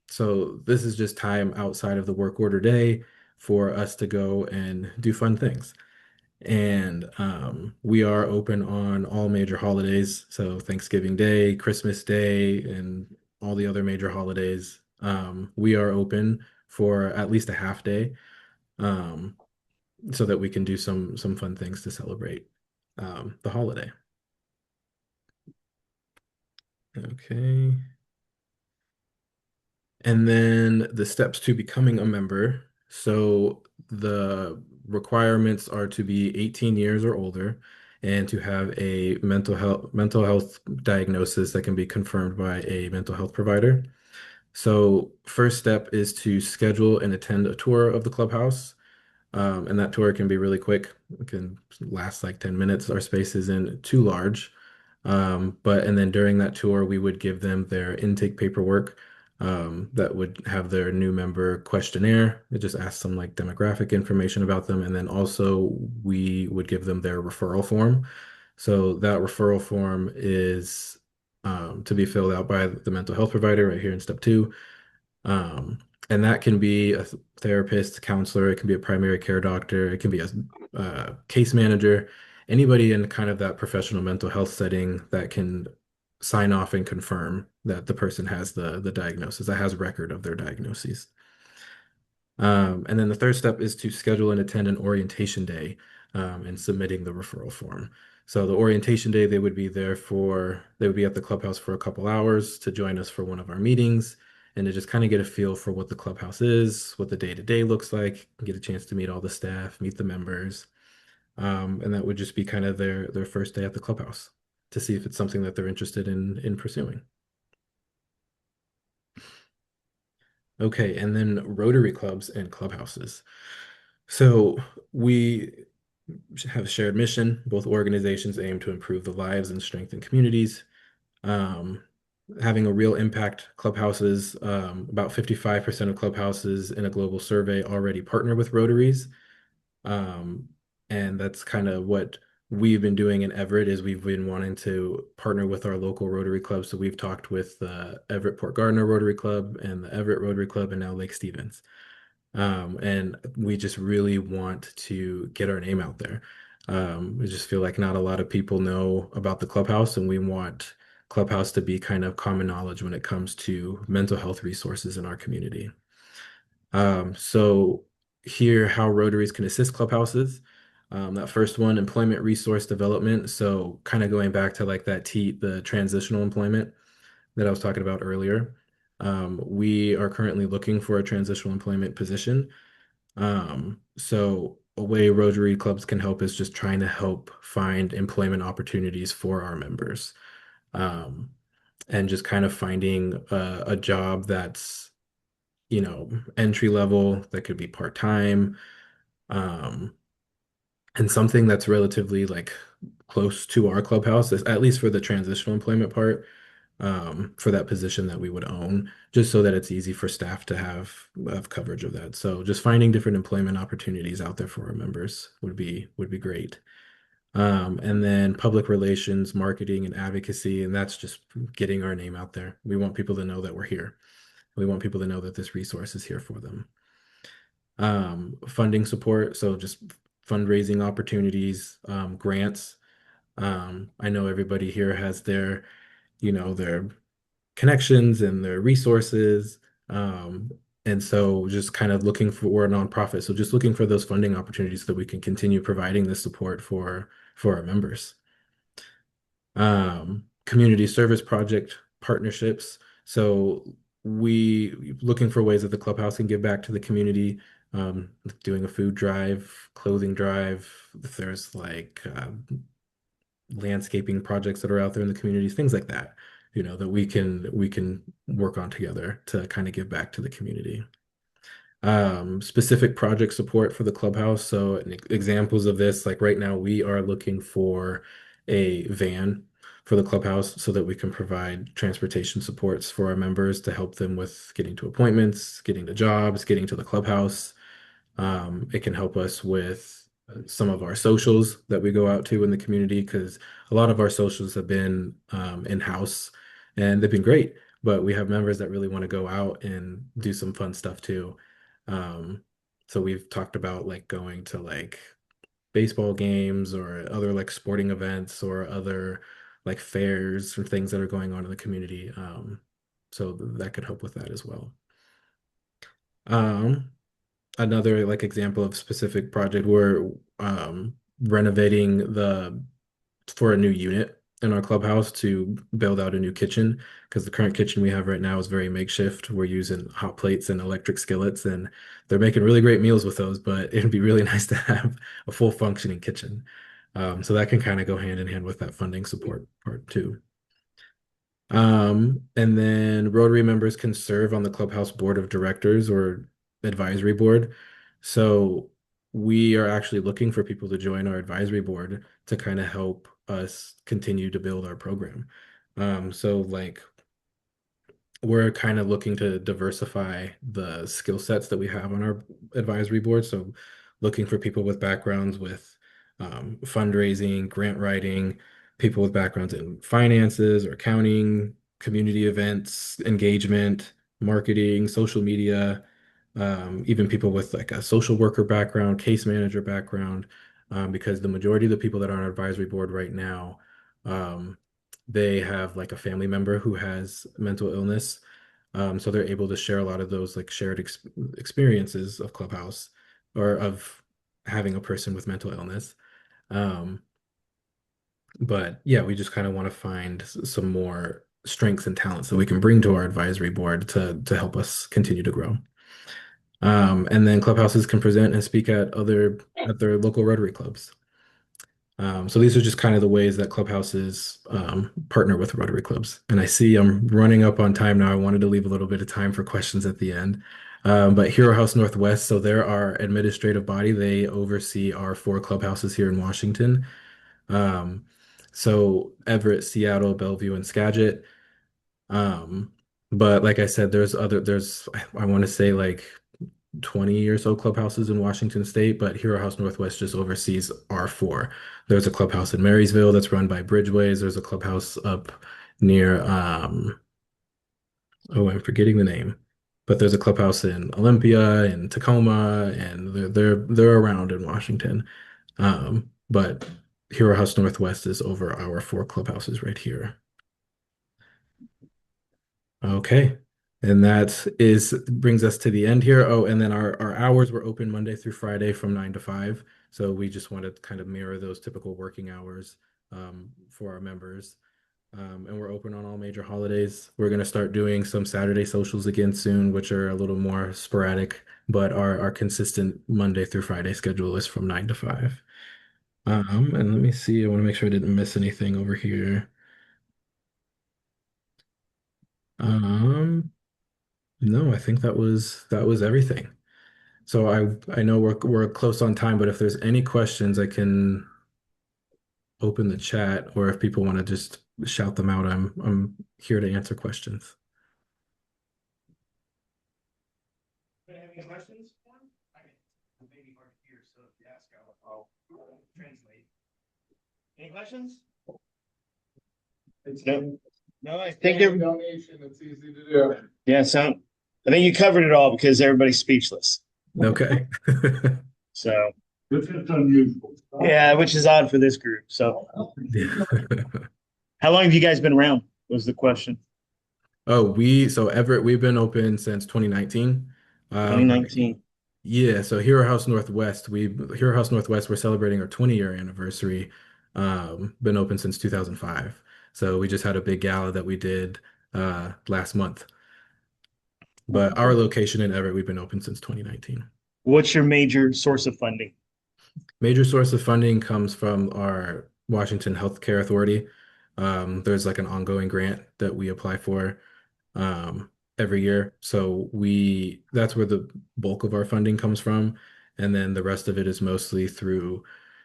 so this is just time outside of the work order day for us to go and do fun things. And we are open on all major holidays. So Thanksgiving Day, Christmas Day, and all the other major holidays. We are open for at least a half day, um, so that we can do some fun things to celebrate the holiday. Okay. And then the steps to becoming a member. So the requirements are to be 18 years or older and to have a mental health diagnosis that can be confirmed by a mental health provider. So first step is to schedule and attend a tour of the clubhouse. And that tour can be really quick. It can last like 10 minutes. Our space isn't too large. And then during that tour, we would give them their intake paperwork that would have their new member questionnaire. It just asks some like demographic information about them. And then also we would give them their referral form. So that referral form is to be filled out by the mental health provider right here in step 2. Um, and that can be a therapist, counselor, it can be a primary care doctor, it can be a case manager, anybody in kind of that professional mental health setting that can sign off and confirm that the person has the diagnosis, that has record of their diagnoses. And then the third step is to schedule and attend an orientation day and submitting the referral form. So the orientation day, they would be at the clubhouse for a couple hours to join us for one of our meetings and to just kind of get a feel for what the clubhouse is, what the day-to-day looks like, get a chance to meet all the staff, meet the members. And that would just be kind of their first day at the clubhouse to see if it's something that they're interested in pursuing. Okay, and then Rotary clubs and clubhouses. So we have a shared mission. Both organizations aim to improve the lives and strengthen communities. Having a real impact, clubhouses, about 55% of clubhouses in a global survey already partner with Rotaries. And that's kind of what we've been doing in Everett is we've been wanting to partner with our local Rotary clubs. So we've talked with the Everett Port Gardner Rotary Club and the Everett Rotary Club and now Lake Stevens. And we just really want to get our name out there. We just feel like not a lot of people know about the clubhouse, and we want clubhouse to be kind of common knowledge when it comes to mental health resources in our community. So here, how Rotaries can assist clubhouses. That first one, employment resource development. So kind of going back to like the transitional employment that I was talking about earlier. We are currently looking for a transitional employment position. So a way Rotary clubs can help is just trying to help find employment opportunities for our members. And just kind of finding a job that's, entry level, that could be part-time, and something that's relatively like close to our clubhouse, at least for the transitional employment part, for that position that we would own, just so that it's easy for staff to have coverage of that. So just finding different employment opportunities out there for our members would be great. And then public relations, marketing, and advocacy, and that's just getting our name out there. We want people to know that we're here. We want people to know that this resource is here for them. Funding support, so just fundraising opportunities, grants. I know everybody here has their connections and their resources. And so just kind of looking for a nonprofit. So just looking for those funding opportunities so that we can continue providing this support for our members. Community service project partnerships. So we looking for ways that the clubhouse can give back to the community, doing a food drive, clothing drive. If there's like landscaping projects that are out there in the communities, things like that, that we can work on together to kind of give back to the community. Specific project support for the clubhouse. So examples of this, like right now we are looking for a van for the clubhouse so that we can provide transportation supports for our members to help them with getting to appointments, getting to jobs, getting to the clubhouse. It can help us with some of our socials that we go out to in the community because a lot of our socials have been in-house and they've been great, but we have members that really want to go out and do some fun stuff too. So we've talked about like going to like baseball games or other like sporting events or other like fairs or things that are going on in the community. So that could help with that as well. Another like example of specific project, we're renovating for a new unit in our clubhouse to build out a new kitchen because the current kitchen we have right now is very makeshift. We're using hot plates and electric skillets, and they're making really great meals with those, but it'd be really nice to have a full functioning kitchen. So that can kind of go hand in hand with that funding support part too. And then Rotary members can serve on the clubhouse board of directors or advisory board. So we are actually looking for people to join our advisory board to kind of help us continue to build our program. So like we're kind of looking to diversify the skill sets that we have on our advisory board. So looking for people with backgrounds with fundraising, grant writing, people with backgrounds in finances or accounting, community events, engagement, marketing, social media, even people with like a social worker background, case manager background, because the majority of the people that are on our advisory board right now, they have like a family member who has mental illness. So they're able to share a lot of those like shared experiences of Clubhouse or of having a person with mental illness. But yeah, we just kind of want to find some more strengths and talents that we can bring to our advisory board to help us continue to grow. And then clubhouses can present and speak at their local Rotary clubs. So these are just kind of the ways that clubhouses partner with Rotary clubs. And I see I'm running up on time now. I wanted to leave a little bit of time for questions at the end. But Hero House Northwest, so they're our administrative body. They oversee our 4 clubhouses here in Washington. So Everett, Seattle, Bellevue, and Skagit. But like I said, there's I want to say like 20 or so clubhouses in Washington State, but Hero House Northwest just oversees our 4. There's a clubhouse in Marysville that's run by Bridgeways. There's a clubhouse up near I'm forgetting the name, but there's a clubhouse in Olympia and Tacoma, and they're around in Washington. But Hero House Northwest is over our 4 clubhouses right here. Okay. And that brings us to the end here. Oh, and then our hours were open Monday through Friday from 9 to 5. So we just want to kind of mirror those typical working hours for our members. And we're open on all major holidays. We're going to start doing some Saturday socials again soon, which are a little more sporadic, but our consistent Monday through Friday schedule is from 9 to 5. And let me see, I want to make sure I didn't miss anything over here. No, I think that was everything. So I know we're close on time, but if there's any questions, I can open the chat, or if people want to just shout them out, I'm here to answer questions. Have any questions? It may be hard to hear, so if you ask, I'll translate. Any questions? No, I think donation, it's easy to do. yeah, so I think you covered it all because everybody's speechless. Okay. So Which is unusual. yeah, which is odd for this group. So how long have you guys been around? Was the question. Oh, so Everett, we've been open since 2019. 2019. Yeah, so Hero House Northwest, we're celebrating our 20-year anniversary. Been open since 2005. So we just had a big gala that we did last month. But our location in Everett, we've been open since 2019. What's your major source of funding? Major source of funding comes from our Washington Healthcare Authority. There's like an ongoing grant that we apply for every year. So that's where the bulk of our funding comes from. And then the rest of it is mostly through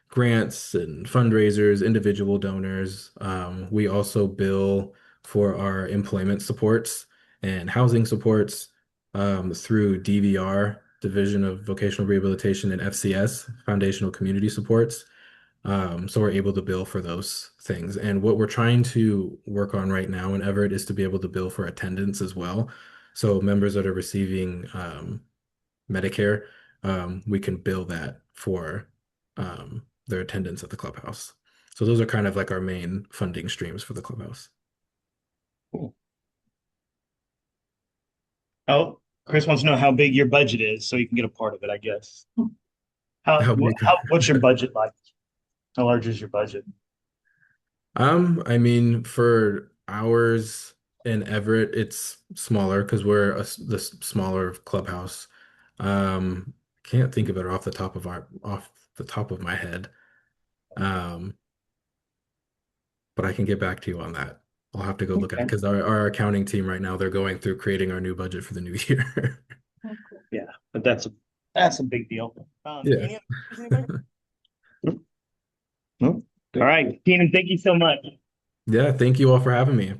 grants and fundraisers, individual donors. We also bill for our employment supports and housing supports through DVR, Division of Vocational Rehabilitation, and FCS, Foundational Community Supports. So we're able to bill for those things. And what we're trying to work on right now in Everett is to be able to bill for attendance as well. So members that are receiving Medicare, we can bill that for their attendance at the clubhouse. So those are kind of like our main funding streams for the clubhouse. Oh, Chris wants to know how big your budget is, so you can get a part of it, I guess. What's your budget like? How large is your budget? I mean, for hours in Everett, it's smaller because we're the smaller clubhouse. Can't think of it off the top of my head. But I can get back to you on that. I'll have to go look at it because our accounting team right now, they're going through creating our new budget for the new year. Yeah, but that's a big deal. Yeah. All right, Keenan, thank you so much. Yeah, thank you all for having me.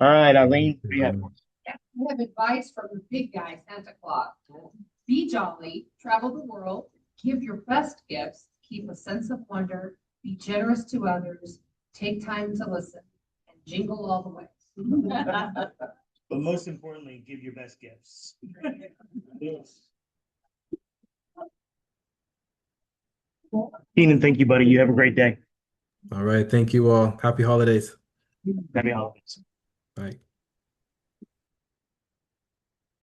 All right, Eileen, what do you have? We have advice from the big guy, Santa Claus. Be jolly, travel the world, give your best gifts, keep a sense of wonder, be generous to others, take time to listen, and jingle all the way. But most importantly, give your best gifts. Yes. Keenan, thank you, buddy. You have a great day. All right, thank you all. Happy holidays. Happy holidays. Bye.